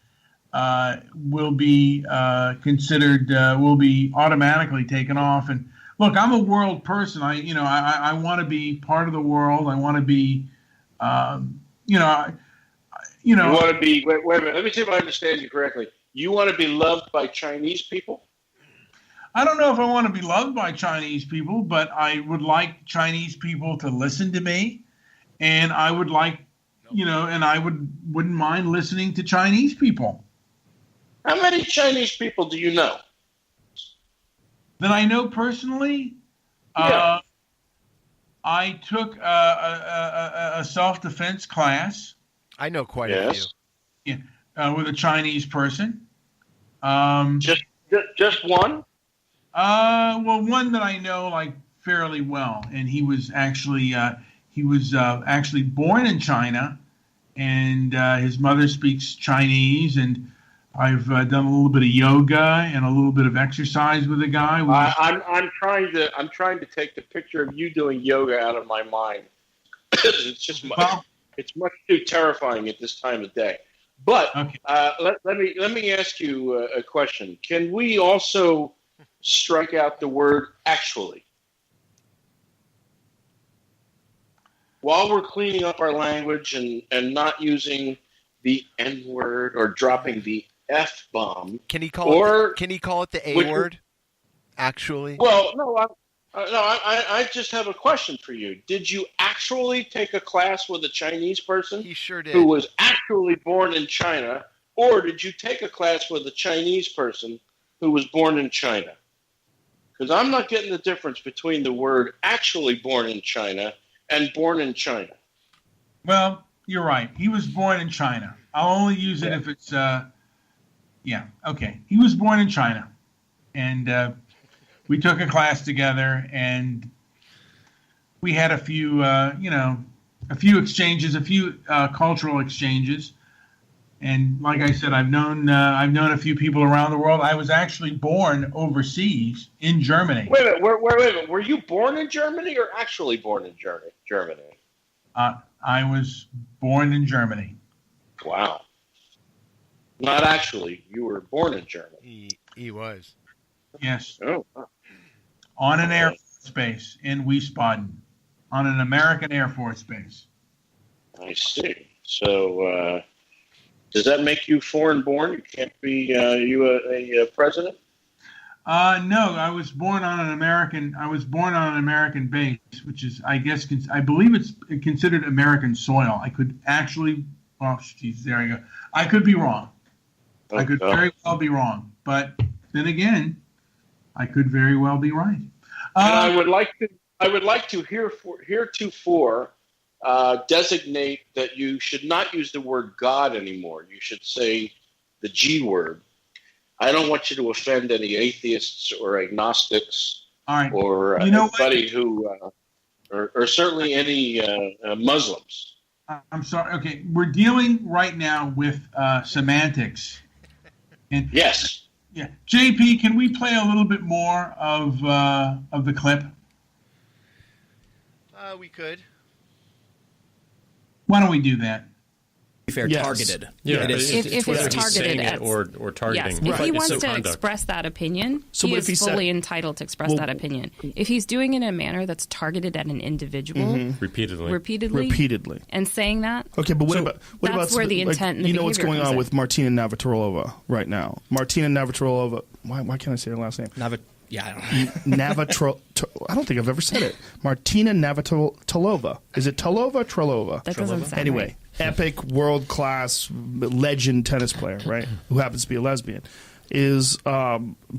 will be considered, will be automatically taken off. And look, I'm a world person. I want to be part of the world. I want to be, you want to be. Wait a minute. Let me see if I understand you correctly. You want to be loved by Chinese people? I don't know if I want to be loved by Chinese people, but I would like Chinese people to listen to me, and I would like, and I wouldn't mind listening to Chinese people. How many Chinese people do you know? That I know personally? Yeah. I took a self-defense class. I know quite a few. Yeah, with a Chinese person. Just one? Well, one that I know like fairly well, and he was actually born in China, and his mother speaks Chinese, and I've done a little bit of yoga and a little bit of exercise with the guy. I'm trying to take the picture of you doing yoga out of my mind. It's just it's much too terrifying at this time of day. But okay. Let me ask you a question. Can we also strike out the word actually? While we're cleaning up our language and not using the N word or dropping the F bomb, can he call it the A word? Actually, well, no. I just have a question for you. Did you actually take a class with a Chinese person? He sure did. Who was actually born in China, or did you take a class with a Chinese person who was born in China? Because I'm not getting the difference between the word actually born in China and born in China. Well, you're right. He was born in China. I'll only use it if it's, okay. He was born in China. And we took a class together, and we had a few exchanges, a few cultural exchanges. And like I said, I've known a few people around the world. I was actually born overseas in Germany. Wait a minute. Were you born in Germany or actually born in Germany? I was born in Germany. Wow. Not actually. You were born in Germany. He was. Yes. Oh. On an Air Force base in Wiesbaden, on an American Air Force base. I see. So, does that make you foreign-born? You can't be a president? No, I was born on an American base, which is, I guess, I believe it's considered American soil. I could actually, there you go. I could be wrong. I could very well be wrong, but then again, I could very well be right. I would like to heretofore designate that you should not use the word God anymore. You should say the G word. I don't want you to offend any atheists or agnostics, or anybody who, or certainly any Muslims. I'm sorry. Okay, we're dealing right now with semantics. And yes. Yeah, JP, can we play a little bit more of the clip? We could. Why don't we do that? Fair, targeted. Yeah, if it's targeted at or targeting. Yes. If he wants to express that opinion, he is fully entitled to express that opinion. If he's doing it in a manner that's targeted at an individual, repeatedly, and saying that, okay, but what that's about where the intent and the what's going on with Martina Navratilova right now? Martina Navratilova. Why can't I say her last name? I don't know. I don't think I've ever said it. Martina Navratilova. Is it Talova? Trelova? That doesn't sound anyway. Right. Epic, world-class, legend tennis player, right, who happens to be a lesbian, is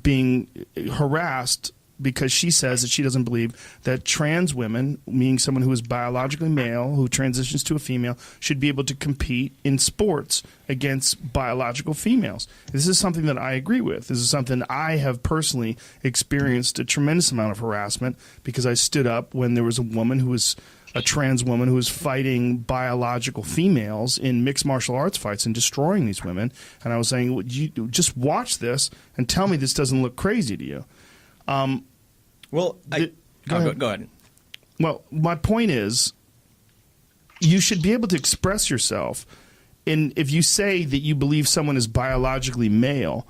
being harassed because she says that she doesn't believe that trans women, meaning someone who is biologically male, who transitions to a female, should be able to compete in sports against biological females. This is something that I agree with. This is something I have personally experienced a tremendous amount of harassment because I stood up when there was a woman who was a trans woman who was fighting biological females in mixed martial arts fights and destroying these women. And I was saying, you just watch this and tell me this doesn't look crazy to you. Go ahead. Well, my point is, you should be able to express yourself. And if you say that you believe someone is biologically male,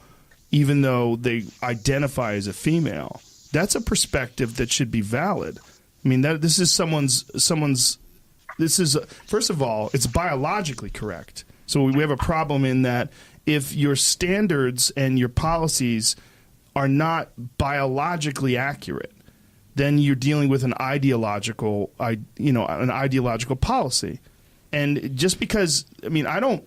even though they identify as a female, that's a perspective that should be valid. I mean, this is someone's. This is first of all, it's biologically correct. So we have a problem in that if your standards and your policies are not biologically accurate, then you're dealing with an ideological policy. And just because, I mean, I don't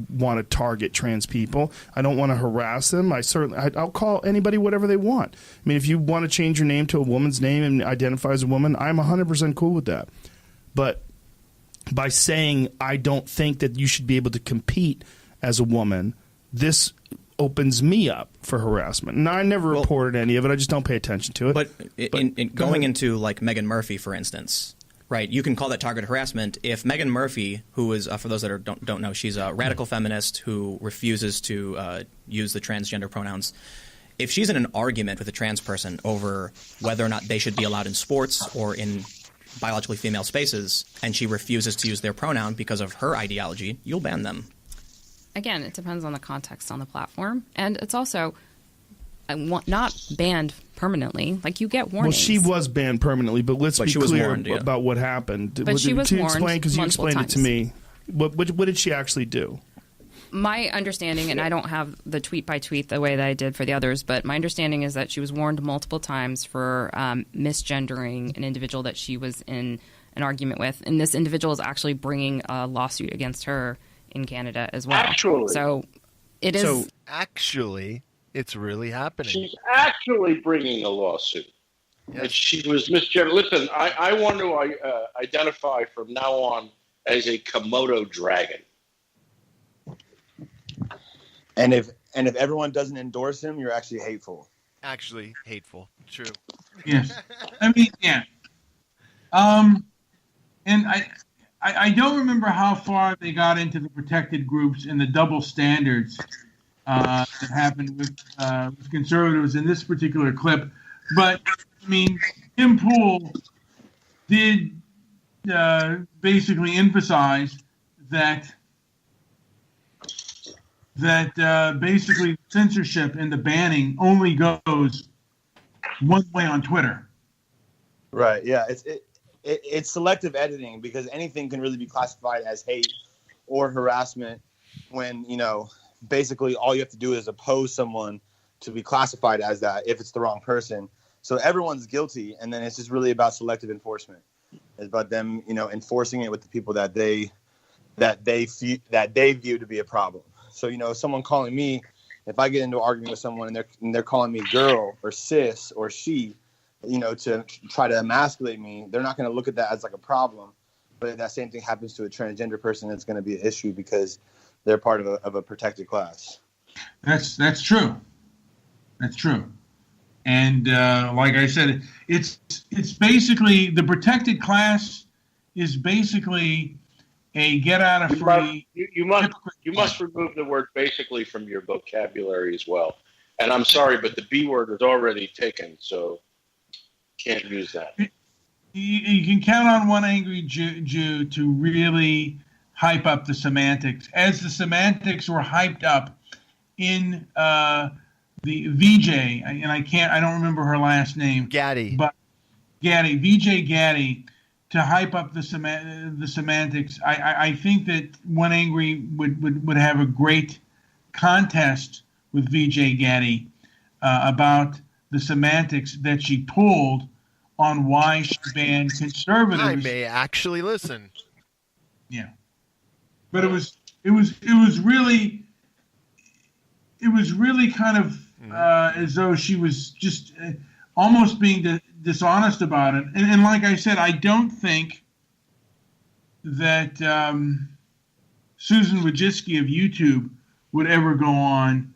want to target trans people. I don't want to harass them. I'll call anybody whatever they want. I mean, if you want to change your name to a woman's name and identify as a woman, I'm 100% cool with that. But by saying I don't think that you should be able to compete as a woman, this opens me up for harassment. And I never reported any of it. I just don't pay attention to it. But going into like Meghan Murphy, for instance. Right, you can call that targeted harassment if Meghan Murphy, who is, for those that don't know, she's a radical feminist who refuses to use the transgender pronouns. If she's in an argument with a trans person over whether or not they should be allowed in sports or in biologically female spaces, and she refuses to use their pronoun because of her ideology, you'll ban them. Again, it depends on the context on the platform, and it's also not banned permanently. Like, you get warnings. Well, she was banned permanently, but let's be clear about what happened. But she was warned because you explained it to me. What did she actually do? my understanding, and I don't have the tweet by tweet the way that I did for the others, but my understanding is that she was warned multiple times for misgendering an individual that she was in an argument with, and this individual is actually bringing a lawsuit against her in Canada as well. Actually, so it is. So actually, it's really happening. She's actually bringing a lawsuit. Yes. And she was misgendered. Listen, I want to identify from now on as a Komodo dragon. And if everyone doesn't endorse him, you're actually hateful. Actually hateful. True. Yes. I mean, yeah. And I don't remember how far they got into the protected groups and the double standards that happened with conservatives in this particular clip. But, I mean, Tim Pool did basically emphasize that basically censorship and the banning only goes one way on Twitter. Right, yeah. It's selective editing because anything can really be classified as hate or harassment when, basically all you have to do is oppose someone to be classified as that if it's the wrong person. So everyone's guilty, and then it's just really about selective enforcement. It's about them, enforcing it with the people that they view to be a problem. So, someone calling me, if I get into an argument with someone and they're calling me girl or sis or she, to try to emasculate me, they're not going to look at that as like a problem. But if that same thing happens to a transgender person, it's going to be an issue because they're part of a protected class. That's true. That's true. And like I said, it's basically the protected class is basically a get out of free. You must remove the word basically from your vocabulary as well. And I'm sorry, but the B word is already taken, so can't use that. You can count on one angry Jew to really hype up the semantics, as the semantics were hyped up in the VJ, and I don't remember her last name. Gaddy. But Gaddy, VJ Gaddy, to hype up the semantics. I think that One Angry would have a great contest with VJ Gaddy about the semantics that she pulled on why she banned conservatives. I may actually listen. Yeah, but it was really kind of as though she was just almost being dishonest about it. And like I said, I don't think that Susan Wojcicki of YouTube would ever go on.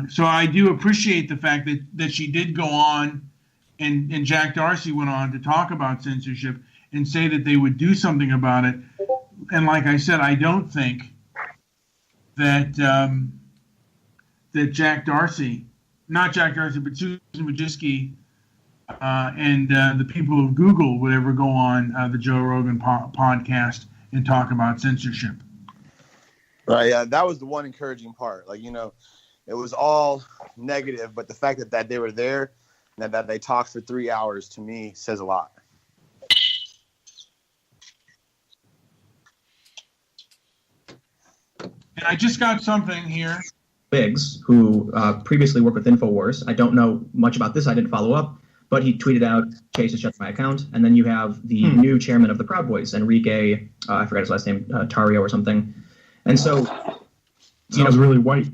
So I do appreciate the fact that she did go on, and Jack Darcy went on to talk about censorship and say that they would do something about it. And like I said, I don't think that that Jack Darcy, not Jack Darcy, but Susan Wojcicki and the people of Google would ever go on the Joe Rogan podcast and talk about censorship. Right, yeah, that was the one encouraging part. Like, it was all negative, but the fact that they were there and that they talked for 3 hours, to me, says a lot. And I just got something here. Biggs, who previously worked with InfoWars. I don't know much about this. I didn't follow up, but he tweeted out, Chase has shut my account. And then you have the new chairman of the Proud Boys, Enrique, I forgot his last name, Tarrio or something. And so... Sounds really white.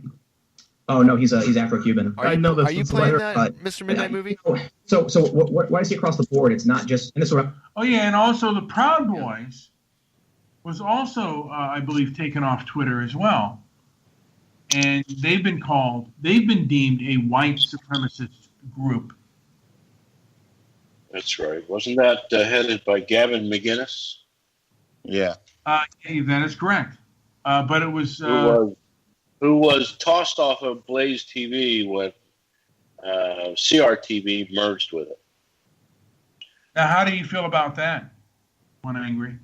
Oh, no, he's Afro-Cuban. Are you playing that Mr. Midnight movie? So what I see across the board, it's not just... And this is what oh, yeah, and also the Proud Boys was also, I believe, taken off Twitter as well. And they've been deemed a white supremacist group. That's right. Wasn't that headed by Gavin McInnes? Yeah. Yeah, that is correct. But it was... Who was tossed off of Blaze TV when CRTV merged with it. Now, how do you feel about that, One Angry?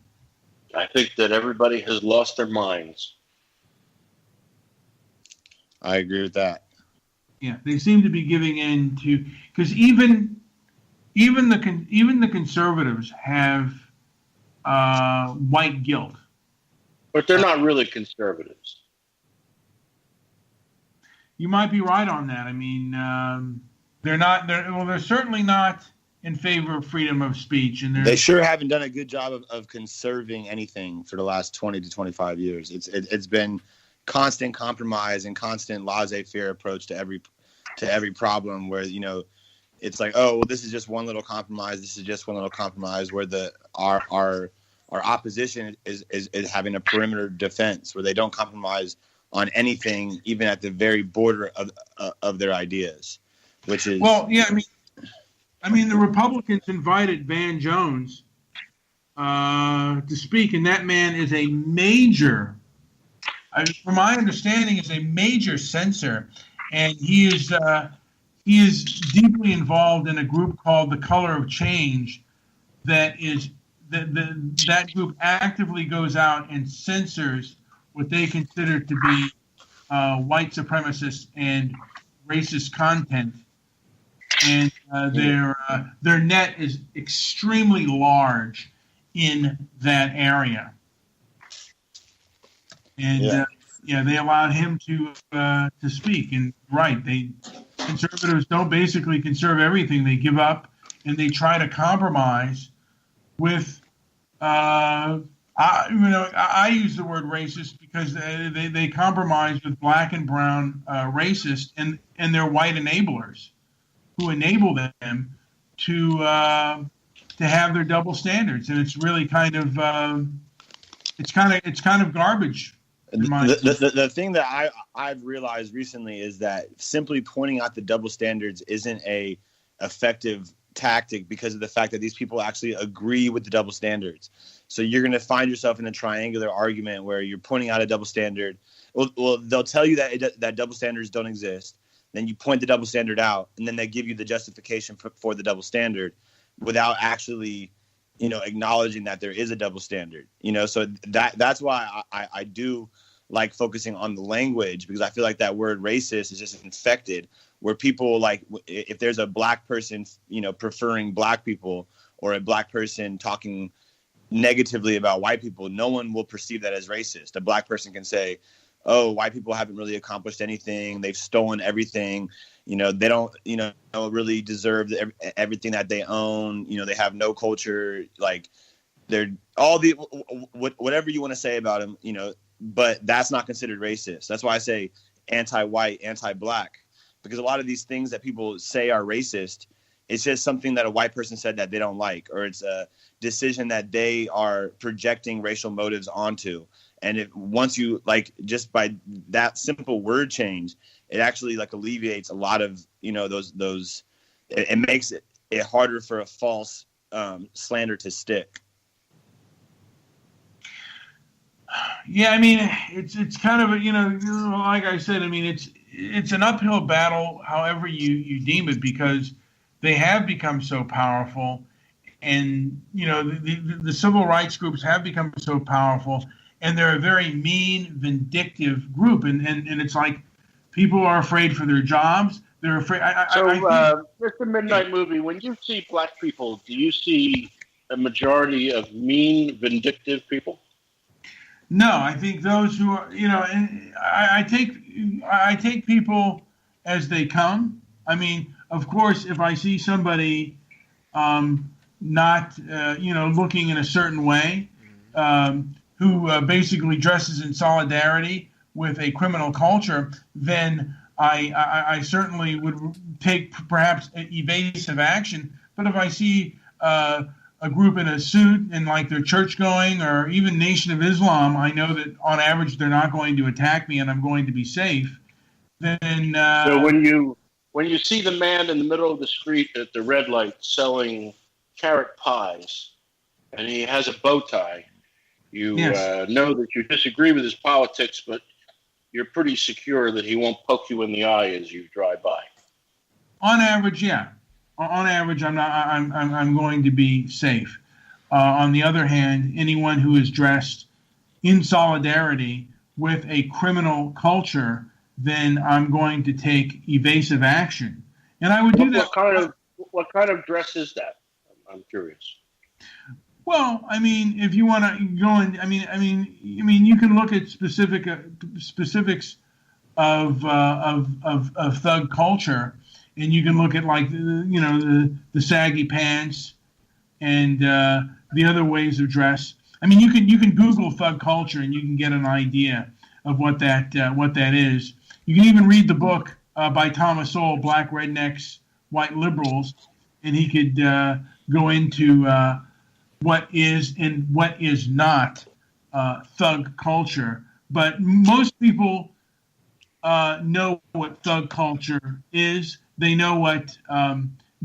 I think that everybody has lost their minds. I agree with that. Yeah, they seem to be giving in to, because even the conservatives have white guilt. But they're not really conservatives. you might be right on that. I mean, they're certainly not in favor of freedom of speech, and they sure haven't done a good job of conserving anything for the last 20 to 25 years. It's been constant compromise and constant laissez-faire approach to every problem, where it's like, oh, well, this is just one little compromise. This is just one little compromise, where our opposition is having a perimeter defense, where they don't compromise on anything, even at the very border of their ideas, which is I mean, the Republicans invited Van Jones to speak, and that man is a major, from my understanding, is a major censor, and he is deeply involved in a group called the Color of Change. That group actively goes out and censors what they consider to be white supremacist and racist content. And their net is extremely large in that area, and they allowed him to speak. And conservatives don't basically conserve everything; they give up and they try to compromise with. I use the word racist because they compromise with black and brown racists and their white enablers, who enable them to have their double standards, and it's really kind of garbage. The thing that I've realized recently is that simply pointing out the double standards isn't a effective tactic, because of the fact that these people actually agree with the double standards. So you're going to find yourself in a triangular argument where you're pointing out a double standard. Well, they'll tell you that double standards don't exist. Then you point the double standard out, and then they give you the justification for the double standard without actually, acknowledging that there is a double standard. So that's why I do like focusing on the language, because I feel like that word racist is just infected, where people, like, if there's a black person, preferring black people, or a black person talking negatively about white people, no one will perceive that as racist. A black person can say, oh, white people haven't really accomplished anything. They've stolen everything. They don't, really deserve everything that they own. They have no culture. Like, they're all the whatever you want to say about them, but that's not considered racist. That's why I say anti-white, anti-black, because a lot of these things that people say are racist, it's just something that a white person said that they don't like, or it's a decision that they are projecting racial motives onto. And once you, just by that simple word change, it actually alleviates a lot of, those, it makes it harder for a false slander to stick. Yeah, I mean, it's kind of like I said, I mean, it's an uphill battle, however you deem it, because they have become so powerful, and the civil rights groups have become so powerful, and they're a very mean, vindictive group, and it's like people are afraid for their jobs. They're afraid. Mr. Midnight Movie, when you see black people, do you see a majority of mean, vindictive people? No, I think those who are, and I take people as they come. I mean, of course, if I see somebody not, looking in a certain way, who basically dresses in solidarity with a criminal culture, then I certainly would take perhaps evasive action. But if I see a group in a suit and they're church going, or even Nation of Islam, I know that on average they're not going to attack me and I'm going to be safe. Then so when you see the man in the middle of the street at the red light selling carrot pies, and he has a bow tie, you know that you disagree with his politics, but you're pretty secure that he won't poke you in the eye as you drive by. On average, yeah. On average, I'm going to be safe. On the other hand, anyone who is dressed in solidarity with a criminal culture, then I'm going to take evasive action, and I would do that. What kind of dress is that? I'm curious. Well, I mean, if you want to go in, I mean, you can look at specifics of thug culture, and you can look at like the saggy pants and the other ways of dress. I mean, you can Google thug culture and you can get an idea of what that is. You can even read the book by Thomas Sowell, Black Rednecks, White Liberals, and he could go into what is and what is not thug culture. But most people know what thug culture is. They know what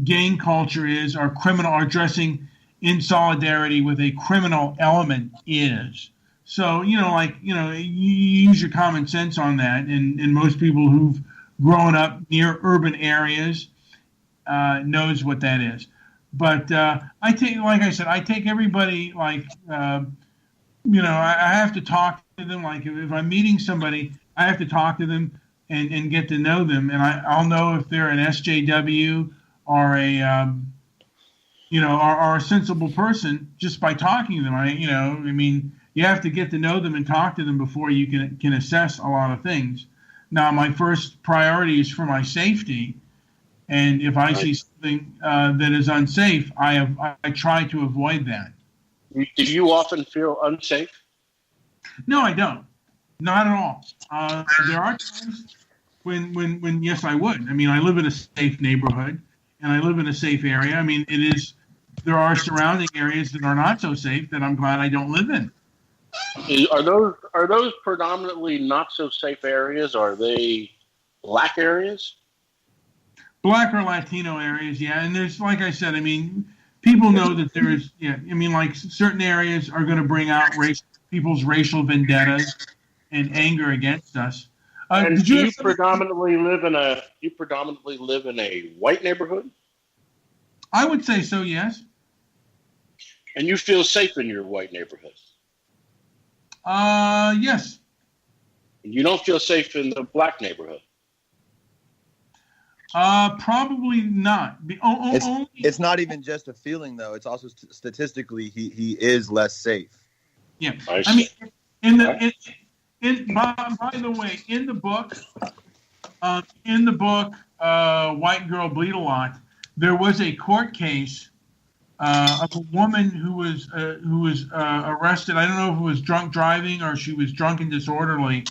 gang culture is, or dressing in solidarity with a criminal element is. So, you use your common sense on that, and most people who've grown up near urban areas knows what that is. But I take everybody, I have to talk to them. Like if I'm meeting somebody, I have to talk to them and get to know them, and I'll know if they're an SJW or a or a sensible person just by talking to them. You have to get to know them and talk to them before you can assess a lot of things. Now, my first priority is for my safety, and if I see something that is unsafe, I try to avoid that. Do you often feel unsafe? No, I don't. Not at all. There are times when yes, I would. I mean, I live in a safe neighborhood, and I live in a safe area. I mean, there are surrounding areas that are not so safe that I'm glad I don't live in. Are those predominantly not so safe areas? Are they black areas? Black or Latino areas, yeah. And there's, like I said, I mean, people know that there is, like certain areas are going to bring out people's racial vendettas and anger against us. And do you predominantly live in a white neighborhood? I would say so, yes. And you feel safe in your white neighborhood? Yes. You don't feel safe in the black neighborhood? Probably not. It's not even just a feeling, though. It's also statistically he is less safe. Yeah, I mean, by the way, in the book, White Girl Bleed a Lot, there was a court case of a woman who was arrested. I don't know if it was drunk driving or she was drunk and disorderly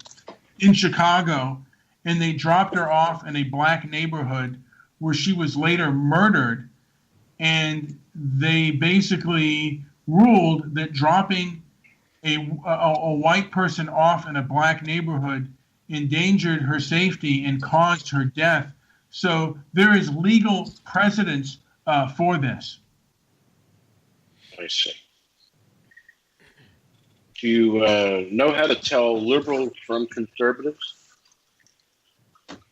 in Chicago, and they dropped her off in a black neighborhood where she was later murdered. And they basically ruled that dropping a white person off in a black neighborhood endangered her safety and caused her death. So there is legal precedence for this. I see. Do you know how to tell liberals from conservatives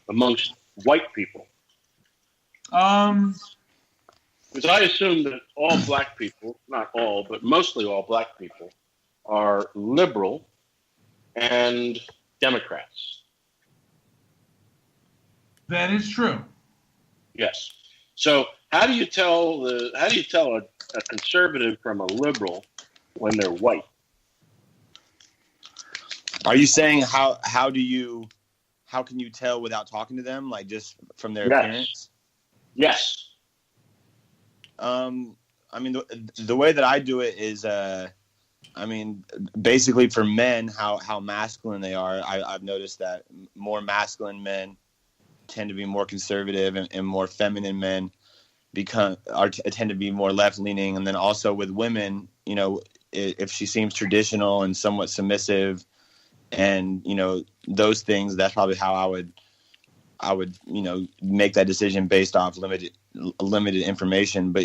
amongst white people? Because I assume that all black people, not all, but mostly all black people, are liberal and Democrats. That is true. Yes. So how do you tell a conservative from a liberal when they're white? Are you saying how can you tell without talking to them, like just from their appearance? Yes. I mean, the way that I do it is, basically for men, how masculine they are. I've noticed that more masculine men tend to be more conservative, and more feminine men tend to be more left-leaning. And then also with women, if she seems traditional and somewhat submissive, and those things, that's probably how I would make that decision based off limited information. But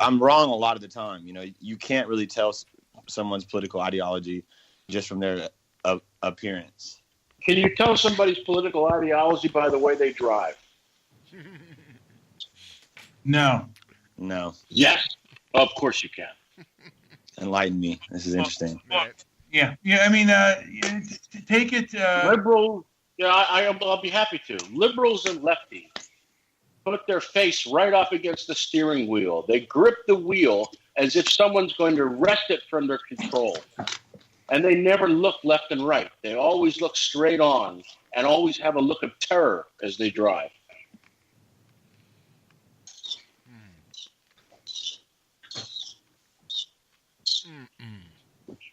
I'm wrong a lot of the time. You can't really tell someone's political ideology just from their appearance. Can you tell somebody's political ideology by the way they drive? No. Yes, of course you can. Enlighten me. This is interesting. Yeah. I mean, take it. Liberals. Yeah, I'll be happy to. Liberals and lefties put their face right up against the steering wheel. They grip the wheel as if someone's going to wrest it from their control. and they never look left and right. They always look straight on and always have a look of terror as they drive.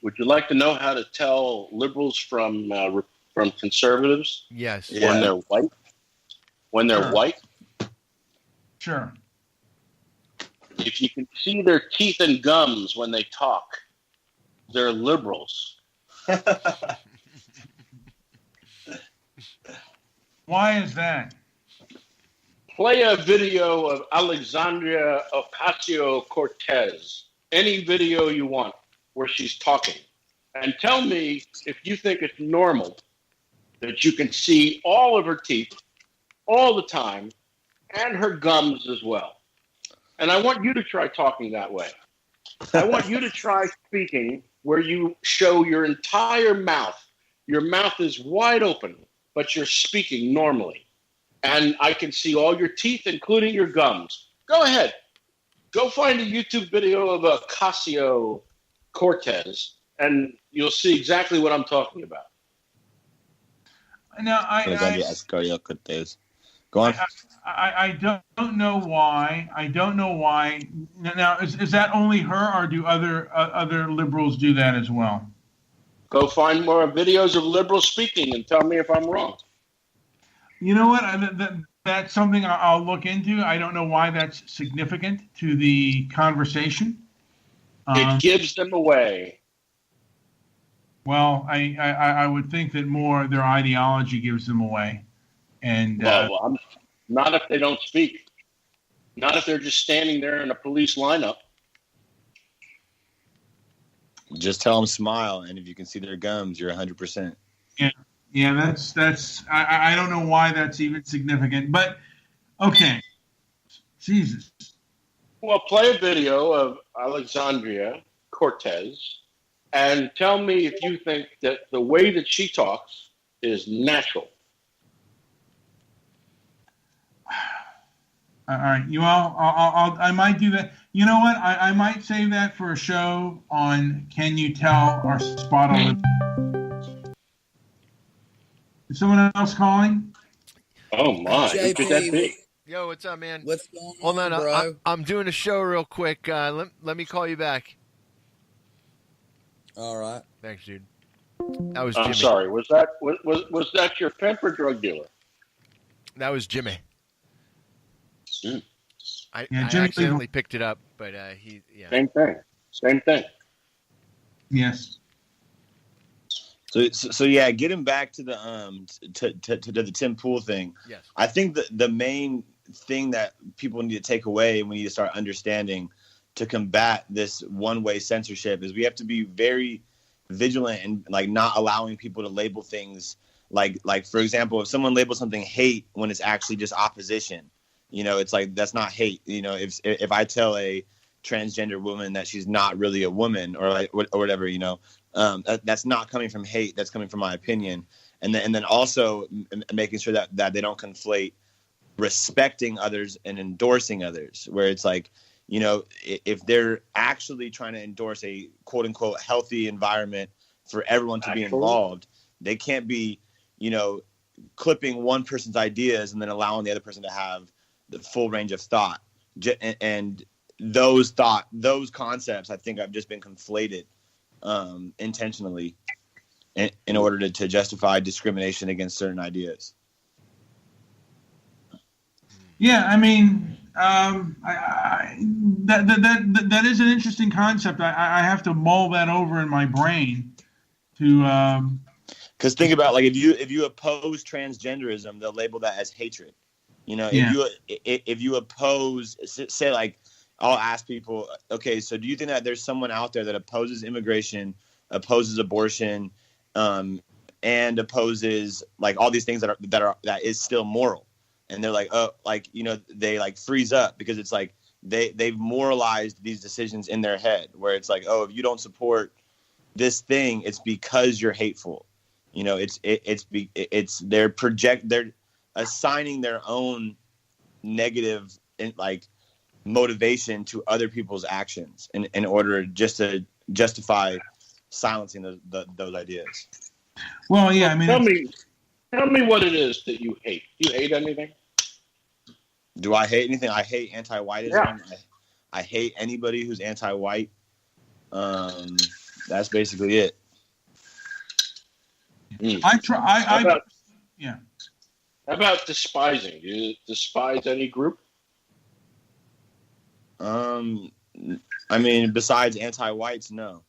Would you like to know how to tell liberals from conservatives? Yes. When they're white? When they're white? Sure. If you can see their teeth and gums when they talk, they're liberals. Why is that? Play a video of Alexandria Ocasio-Cortez, any video you want where she's talking, and tell me if you think it's normal that you can see all of her teeth all the time and her gums as well. And I want you to try talking that way. I want you to try speaking where you show your entire mouth. Your mouth is wide open, but you're speaking normally. And I can see all your teeth, including your gums. Go ahead. Go find a YouTube video of Ocasio-Cortez, and you'll see exactly what I'm talking about. Now, Go on. I don't know why. I don't know why. Now, is that only her, or do other liberals do that as well? Go find more videos of liberals speaking and tell me if I'm wrong. You know what? That's something I'll look into. I don't know why that's significant to the conversation. It gives them away. Well, I would think that more their ideology gives them away. And well, not if they don't speak. Not if they're just standing there in a police lineup. Just tell them smile, and if you can see their gums, you're 100%. Yeah. That's. I don't know why that's even significant, but okay. Jesus. Well, play a video of Alexandria Cortez, and tell me if you think that the way that she talks is natural. All right, I might do that. You know what? I might save that for a show on Can You Tell our Spot on. Is someone else calling? Oh my! Who could that be? Yo, what's up, man? What's going Hold on, bro? I'm doing a show real quick. Let me call you back. All right. Thanks, dude. That was Jimmy. I'm sorry. Was that your pimp or drug dealer? That was Jimmy. I Jimmy accidentally picked it up, but he. Yeah. Same thing. Yes. So yeah, getting back to the to the Tim Pool thing. Yes. I think the main thing that people need to take away and we need to start understanding to combat this one-way censorship is we have to be very vigilant and like not allowing people to label things like for example, if someone labels something hate when it's actually just opposition, it's like that's not hate. If I tell a transgender woman that she's not really a woman or whatever, that's not coming from hate. That's coming from my opinion. And then also making sure that they don't conflate respecting others and endorsing others, where it's like, if they're actually trying to endorse a quote unquote healthy environment for everyone to be involved, they can't be, clipping one person's ideas and then allowing the other person to have the full range of thought. And those concepts, I think, have just been conflated intentionally in order to justify discrimination against certain ideas. Yeah, I mean, that is an interesting concept. I have to mull that over in my brain to. Because think about if you oppose transgenderism, they'll label that as hatred. If you oppose, say I'll ask people, okay, so do you think that there's someone out there that opposes immigration, opposes abortion, and opposes all these things that is still moral? And they're they freeze up because it's they've moralized these decisions in their head, where it's if you don't support this thing, it's because you're hateful. They're assigning their own negative motivation to other people's actions in order just to justify silencing those ideas. Well, yeah, I mean, tell me what it is that you hate. Do you hate anything? Do I hate anything? I hate anti-whiteism. Yeah. I hate anybody who's anti-white. That's basically it. How about despising? Do you despise any group? I mean, besides anti-whites, no.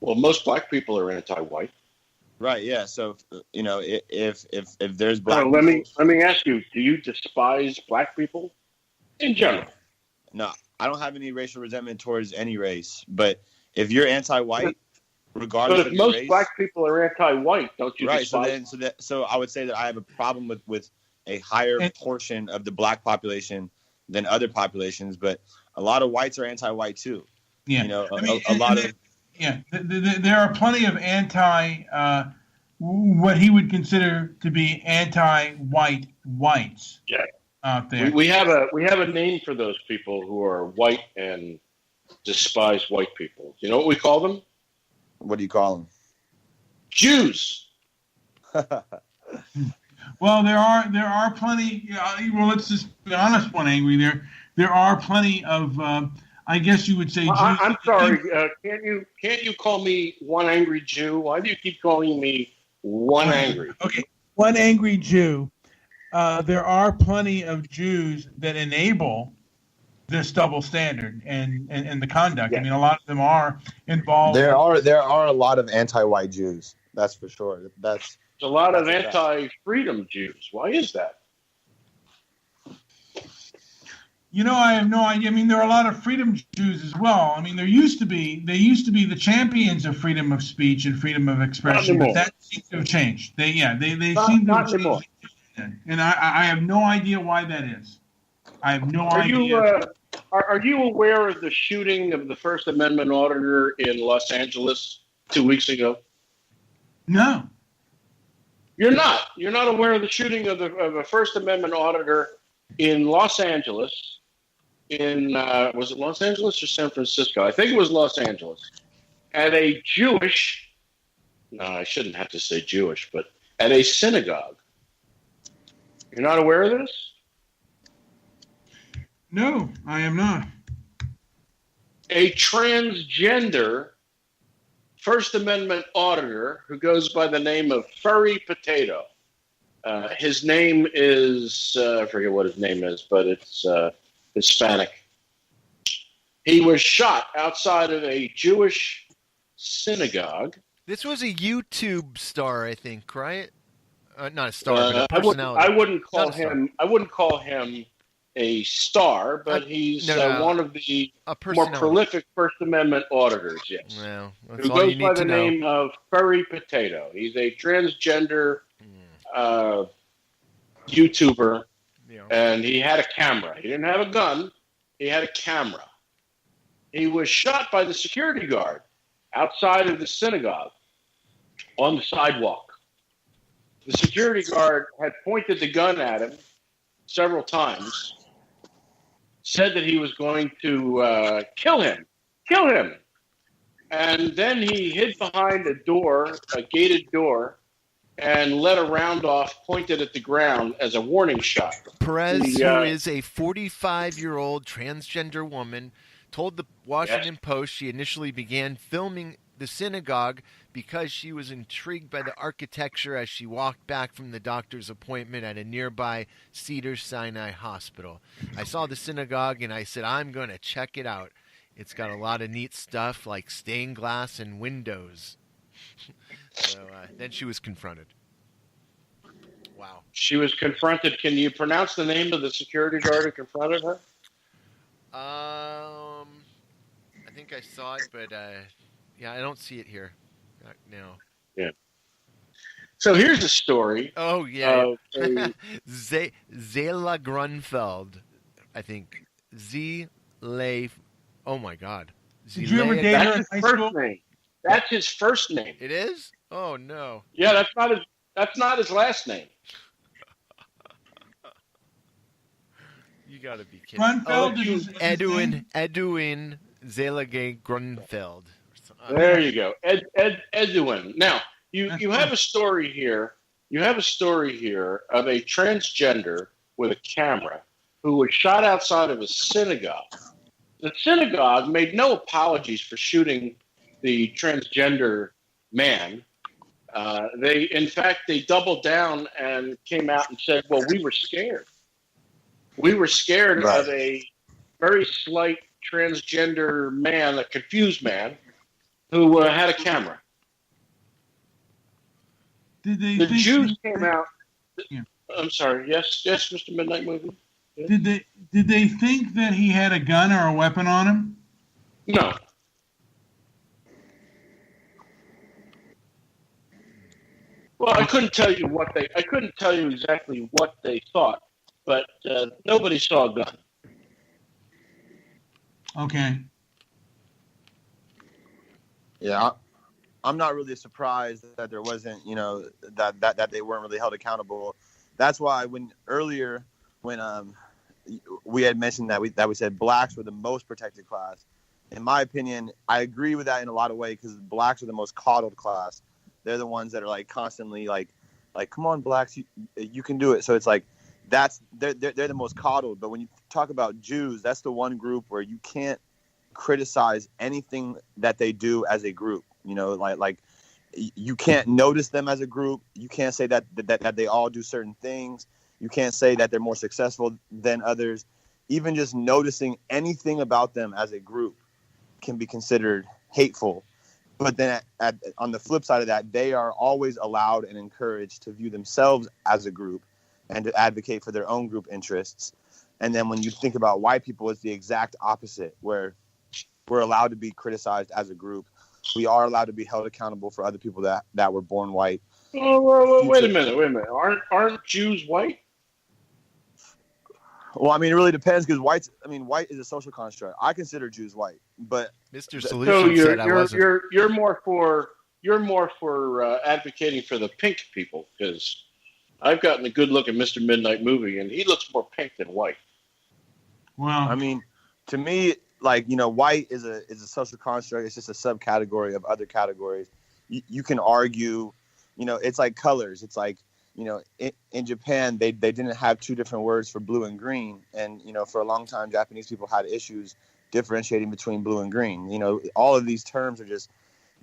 Well, most black people are anti-white. Right. Yeah. So if there's black, let me ask you: do you despise black people in general? No, I don't have any racial resentment towards any race. But if you're anti-white, regardless of your race, most black people are anti-white, don't you? Right. Despise So I would say that I have a problem with a higher portion of the black population than other populations, but a lot of whites are anti-white too. Yeah. There are plenty of what he would consider to be anti-white whites. Yeah. Out there. We have a name for those people who are white and despise white people. Do you know what we call them? What do you call them? Jews. Well, there are plenty. Well, let's just be honest. One angry there are plenty of. I guess you would say. Jews. I'm sorry. Can't you call me one angry Jew? Why do you keep calling me one angry? Okay, one angry Jew. There are plenty of Jews that enable this double standard and the conduct. Yeah. I mean, a lot of them are involved. There are a lot of anti-white Jews. That's for sure. There's a lot of anti-freedom Jews. Why is that? I have no idea. I mean, there are a lot of freedom Jews as well. I mean, they used to be the champions of freedom of speech and freedom of expression, but that seems to have changed. They seem to have changed. And I have no idea why that is. I have no idea. Are you aware of the shooting of the First Amendment auditor in Los Angeles 2 weeks ago? No. You're not. You're not aware of the shooting of a First Amendment auditor in Los Angeles. Was it Los Angeles or San Francisco? I think it was Los Angeles. At a Jewish, no, I shouldn't have to say Jewish, but at a synagogue. You're not aware of this? No, I am not. A transgender First Amendment auditor who goes by the name of Furry Potato. His name is, I forget what his name is, but it's Hispanic. He was shot outside of a Jewish synagogue. This was a YouTube star, I think, right? Not a star, but a personality. I wouldn't call him a star, but he's one of the more prolific First Amendment auditors. Yes, well, who goes by the name of Furry Potato. He's a transgender YouTuber, and he had a camera. He didn't have a gun. He had a camera. He was shot by the security guard outside of the synagogue on the sidewalk. The security guard had pointed the gun at him several times, said that he was going to kill him, and then he hid behind a door, a gated door, and let a round off pointed at the ground as a warning shot. Perez, who is a 45-year-old transgender woman, told the Washington Post she initially began filming the synagogue because she was intrigued by the architecture as she walked back from the doctor's appointment at a nearby Cedars-Sinai hospital. I saw the synagogue and I said, I'm going to check it out. It's got a lot of neat stuff like stained glass and windows. So then she was confronted. Wow. She was confronted. Can you pronounce the name of the security guard who confronted her? I think I saw it, but I don't see it here. No. Yeah. So here's a story. Oh, yeah. Zela Grunfeld, I think. Oh, my God. Did you ever date her in high school? Name. That's his first name. It is? Oh, no. Yeah, that's not his last name. You got to be kidding. Grunfeld Edwin Zelige Grunfeld. There you go. Edwin. Now, you have a story here. You have a story here of a transgender with a camera who was shot outside of a synagogue. The synagogue made no apologies for shooting the transgender man. In fact, they doubled down and came out and said, well, we were scared. We were scared of a very slight transgender man, a confused man, who had a camera. The Jews came out. Yeah. I'm sorry. Yes, Mr. Midnight Movie. Yes. Did they think that he had a gun or a weapon on him? No. Well, I couldn't tell you exactly what they thought, but nobody saw a gun. Okay. Yeah, I'm not really surprised that there wasn't, that they weren't really held accountable. That's why when we had mentioned that we said blacks were the most protected class. In my opinion, I agree with that in a lot of ways because blacks are the most coddled class. They're the ones that are like constantly like come on blacks, you can do it. So it's like they're the most coddled. But when you talk about Jews, that's the one group where you can't criticize anything that they do as a group. Like you can't notice them as a group. You can't say that they all do certain things. You can't say that they're more successful than others. Even just noticing anything about them as a group can be considered hateful. But then on the flip side of that, they are always allowed and encouraged to view themselves as a group and to advocate for their own group interests. And then when you think about white people, it's the exact opposite, where we're allowed to be criticized as a group. We are allowed to be held accountable for other people that were born white. Oh, wait a minute. Aren't Jews white? Well, I mean, it really depends because white is a social construct. I consider Jews white, but Mr. Solution said I wasn't. You're more for advocating for the pink people because I've gotten a good look at Mr. Midnight Movie and he looks more pink than white. Well, I mean, to me, white is a social construct. It's just a subcategory of other categories. You can argue, it's like colors. It's like, in Japan, they didn't have two different words for blue and green. And, for a long time, Japanese people had issues differentiating between blue and green. All of these terms are just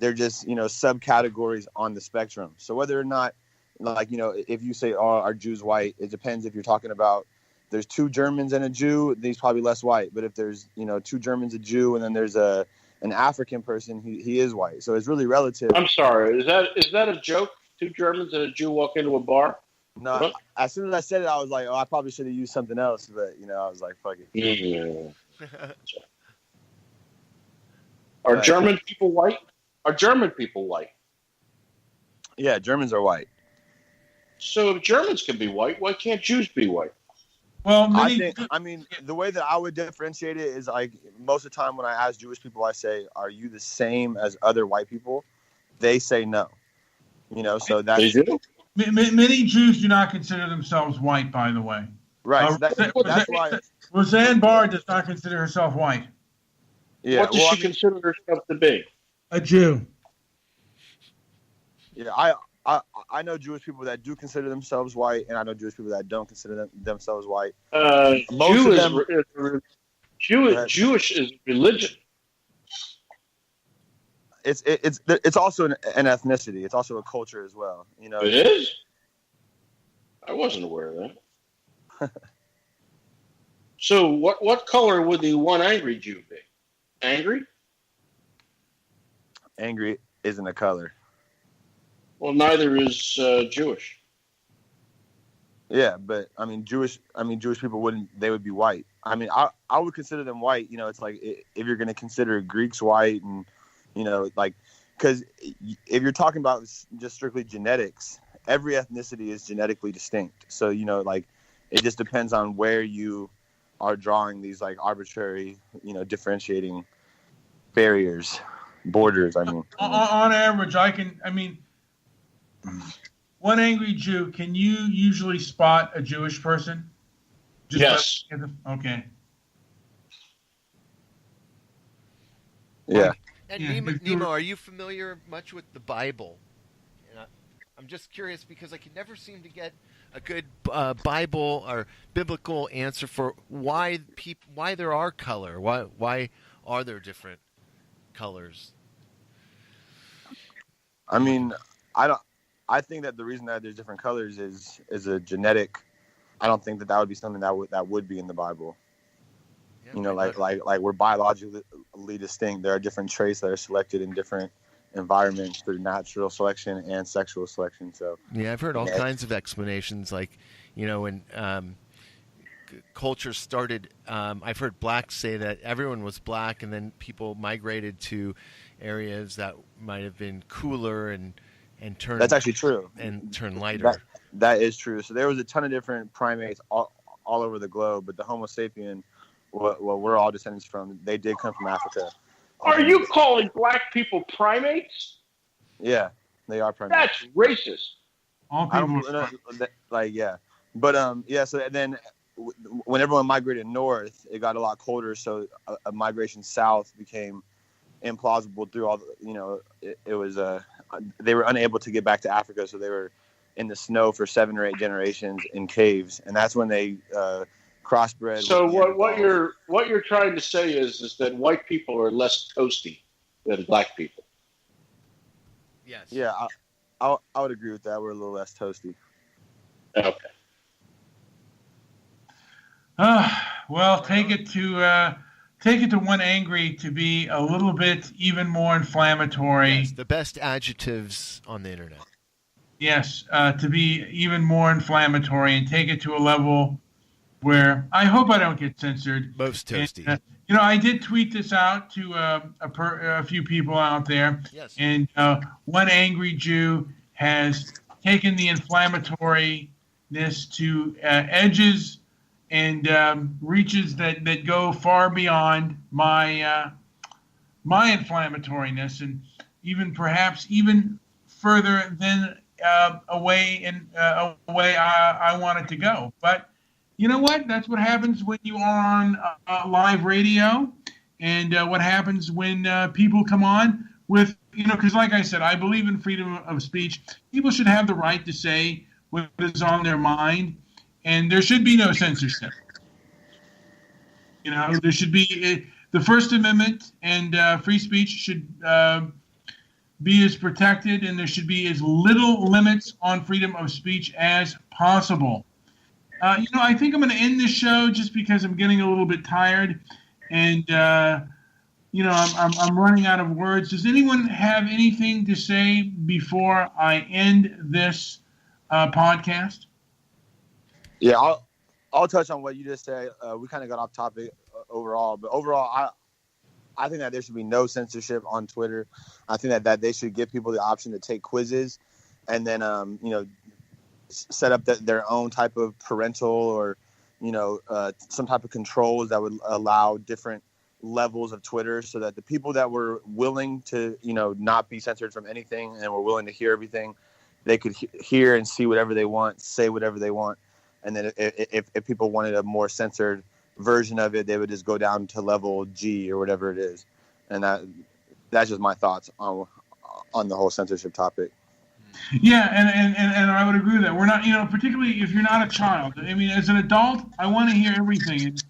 subcategories on the spectrum. So whether or not, if you say, are Jews white, it depends if you're talking about there's two Germans and a Jew, he's probably less white. But if there's, two Germans, a Jew, and then there's an African person, he is white. So it's really relative. I'm sorry. Is that a joke? Two Germans and a Jew walk into a bar? No. What? As soon as I said it, I was like, I probably should have used something else. But, I was like, fuck it. Yeah. Are German people white? Are German people white? Yeah, Germans are white. So if Germans can be white, why can't Jews be white? Well, the way that I would differentiate it is like most of the time when I ask Jewish people, I say, "Are you the same as other white people?" They say no. So that's they do. Many Jews do not consider themselves white. By the way, right? So that's why Roseanne Barr does not consider herself white. Yeah. What does she consider herself to be? A Jew. Yeah, I know Jewish people that do consider themselves white, and I know Jewish people that don't consider themselves white. Jewish is religion. It's also an ethnicity. It's also a culture as well. It is. I wasn't aware of that. So what color would the one angry Jew be? Angry? Angry isn't a color. Well, neither is Jewish. Yeah, but Jewish people would be white. I would consider them white. It's like if you're going to consider Greeks white and, because if you're talking about just strictly genetics, every ethnicity is genetically distinct. So, it just depends on where you are drawing these arbitrary, differentiating borders. On average, one angry Jew, can you usually spot a Jewish person? Yes. Okay. Yeah. And Nemo, are you familiar much with the Bible? I'm just curious because I could never seem to get a good Bible or biblical answer for why there are color. Why are there different colors? I mean, I think that the reason that there's different colors is a genetic. I don't think that would be something that would be in the Bible. Yeah, you know, like we're biologically distinct. There are different traits that are selected in different environments through natural selection and sexual selection. So yeah, I've heard all kinds of explanations. Like, you know, when culture started, I've heard blacks say that everyone was black, and then people migrated to areas that might have been cooler and turn. That's actually true. And turn lighter. That is true. So there was a ton of different primates all over the globe, but the Homo sapien, what we're all descendants from, they did come from Africa. Are you calling black people primates? Yeah, they are primates. That's racist. All people yeah. But yeah, so then when everyone migrated north, it got a lot colder, so a migration south became implausible through all the, you know, it was they were unable to get back to Africa, so they were in the snow for 7 or 8 generations in caves, and that's when they crossbred. So what you're trying to say is that white people are less toasty than black people. Yes. Yeah, I would agree with that. We're a little less toasty. Okay. Well, take it to one angry to be a little bit even more inflammatory. Yes, the best adjectives on the internet. Yes, to be even more inflammatory and take it to a level where I hope I don't get censored. Most toasty. And, you know, I did tweet this out to a few people out there. Yes. And one angry Jew has taken the inflammatoriness to edges and reaches that go far beyond my inflammatoriness, and perhaps even further than a way I want it to go. But you know what? That's what happens when you are on live radio, and what happens when people come on with, you know, because like I said, I believe in freedom of speech. People should have the right to say what is on their mind, and there should be no censorship. You know, there should be the First Amendment, and free speech should be as protected, and there should be as little limits on freedom of speech as possible. You know, I think I'm going to end this show just because I'm getting a little bit tired, and you know, I'm running out of words. Does anyone have anything to say before I end this podcast? Yeah, I'll touch on what you just said. We kind of got off topic overall, but overall, I think that there should be no censorship on Twitter. I think that they should give people the option to take quizzes, and then you know, set up their own type of parental or, you know, some type of controls that would allow different levels of Twitter, so that the people that were willing to, you know, not be censored from anything and were willing to hear everything, they could hear and see whatever they want, say whatever they want. And then if people wanted a more censored version of it, they would just go down to level G or whatever it is. And that's just my thoughts on the whole censorship topic. Yeah, and I would agree with that. We're not, you know, particularly if you're not a child. I mean, as an adult, I want to hear everything. And,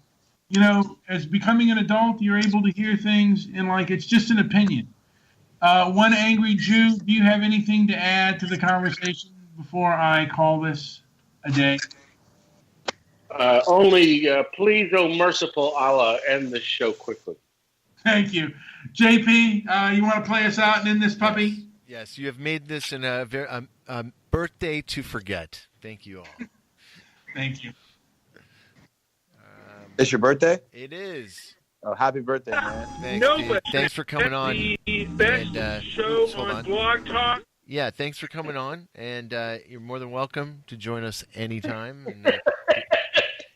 you know, as becoming an adult, you're able to hear things and like it's just an opinion. One angry Jew, do you have anything to add to the conversation before I call this a day? Only, please, oh merciful Allah, end the show quickly. Thank you. JP, you want to play us out and end this puppy? Yes, you have made this in a very birthday to forget. Thank you all. Thank you. It's your birthday? It is. Oh, happy birthday, man. Thanks, Thanks for coming on. The best show on Blog Talk. Yeah, thanks for coming on, and you're more than welcome to join us anytime.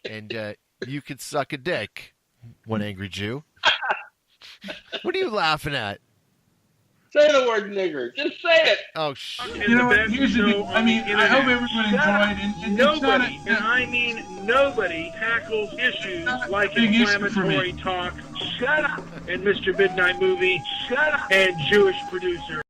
And you could suck a dick, one angry Jew. What are you laughing at? Say the word nigger. Just say it. Oh, shit. You know what? Here's the deal. I mean, I hope everyone enjoyed. And nobody, and I mean nobody, tackles issues like inflammatory talk. Shut up. And Mr. Midnight Movie. Shut up. And Jewish producer.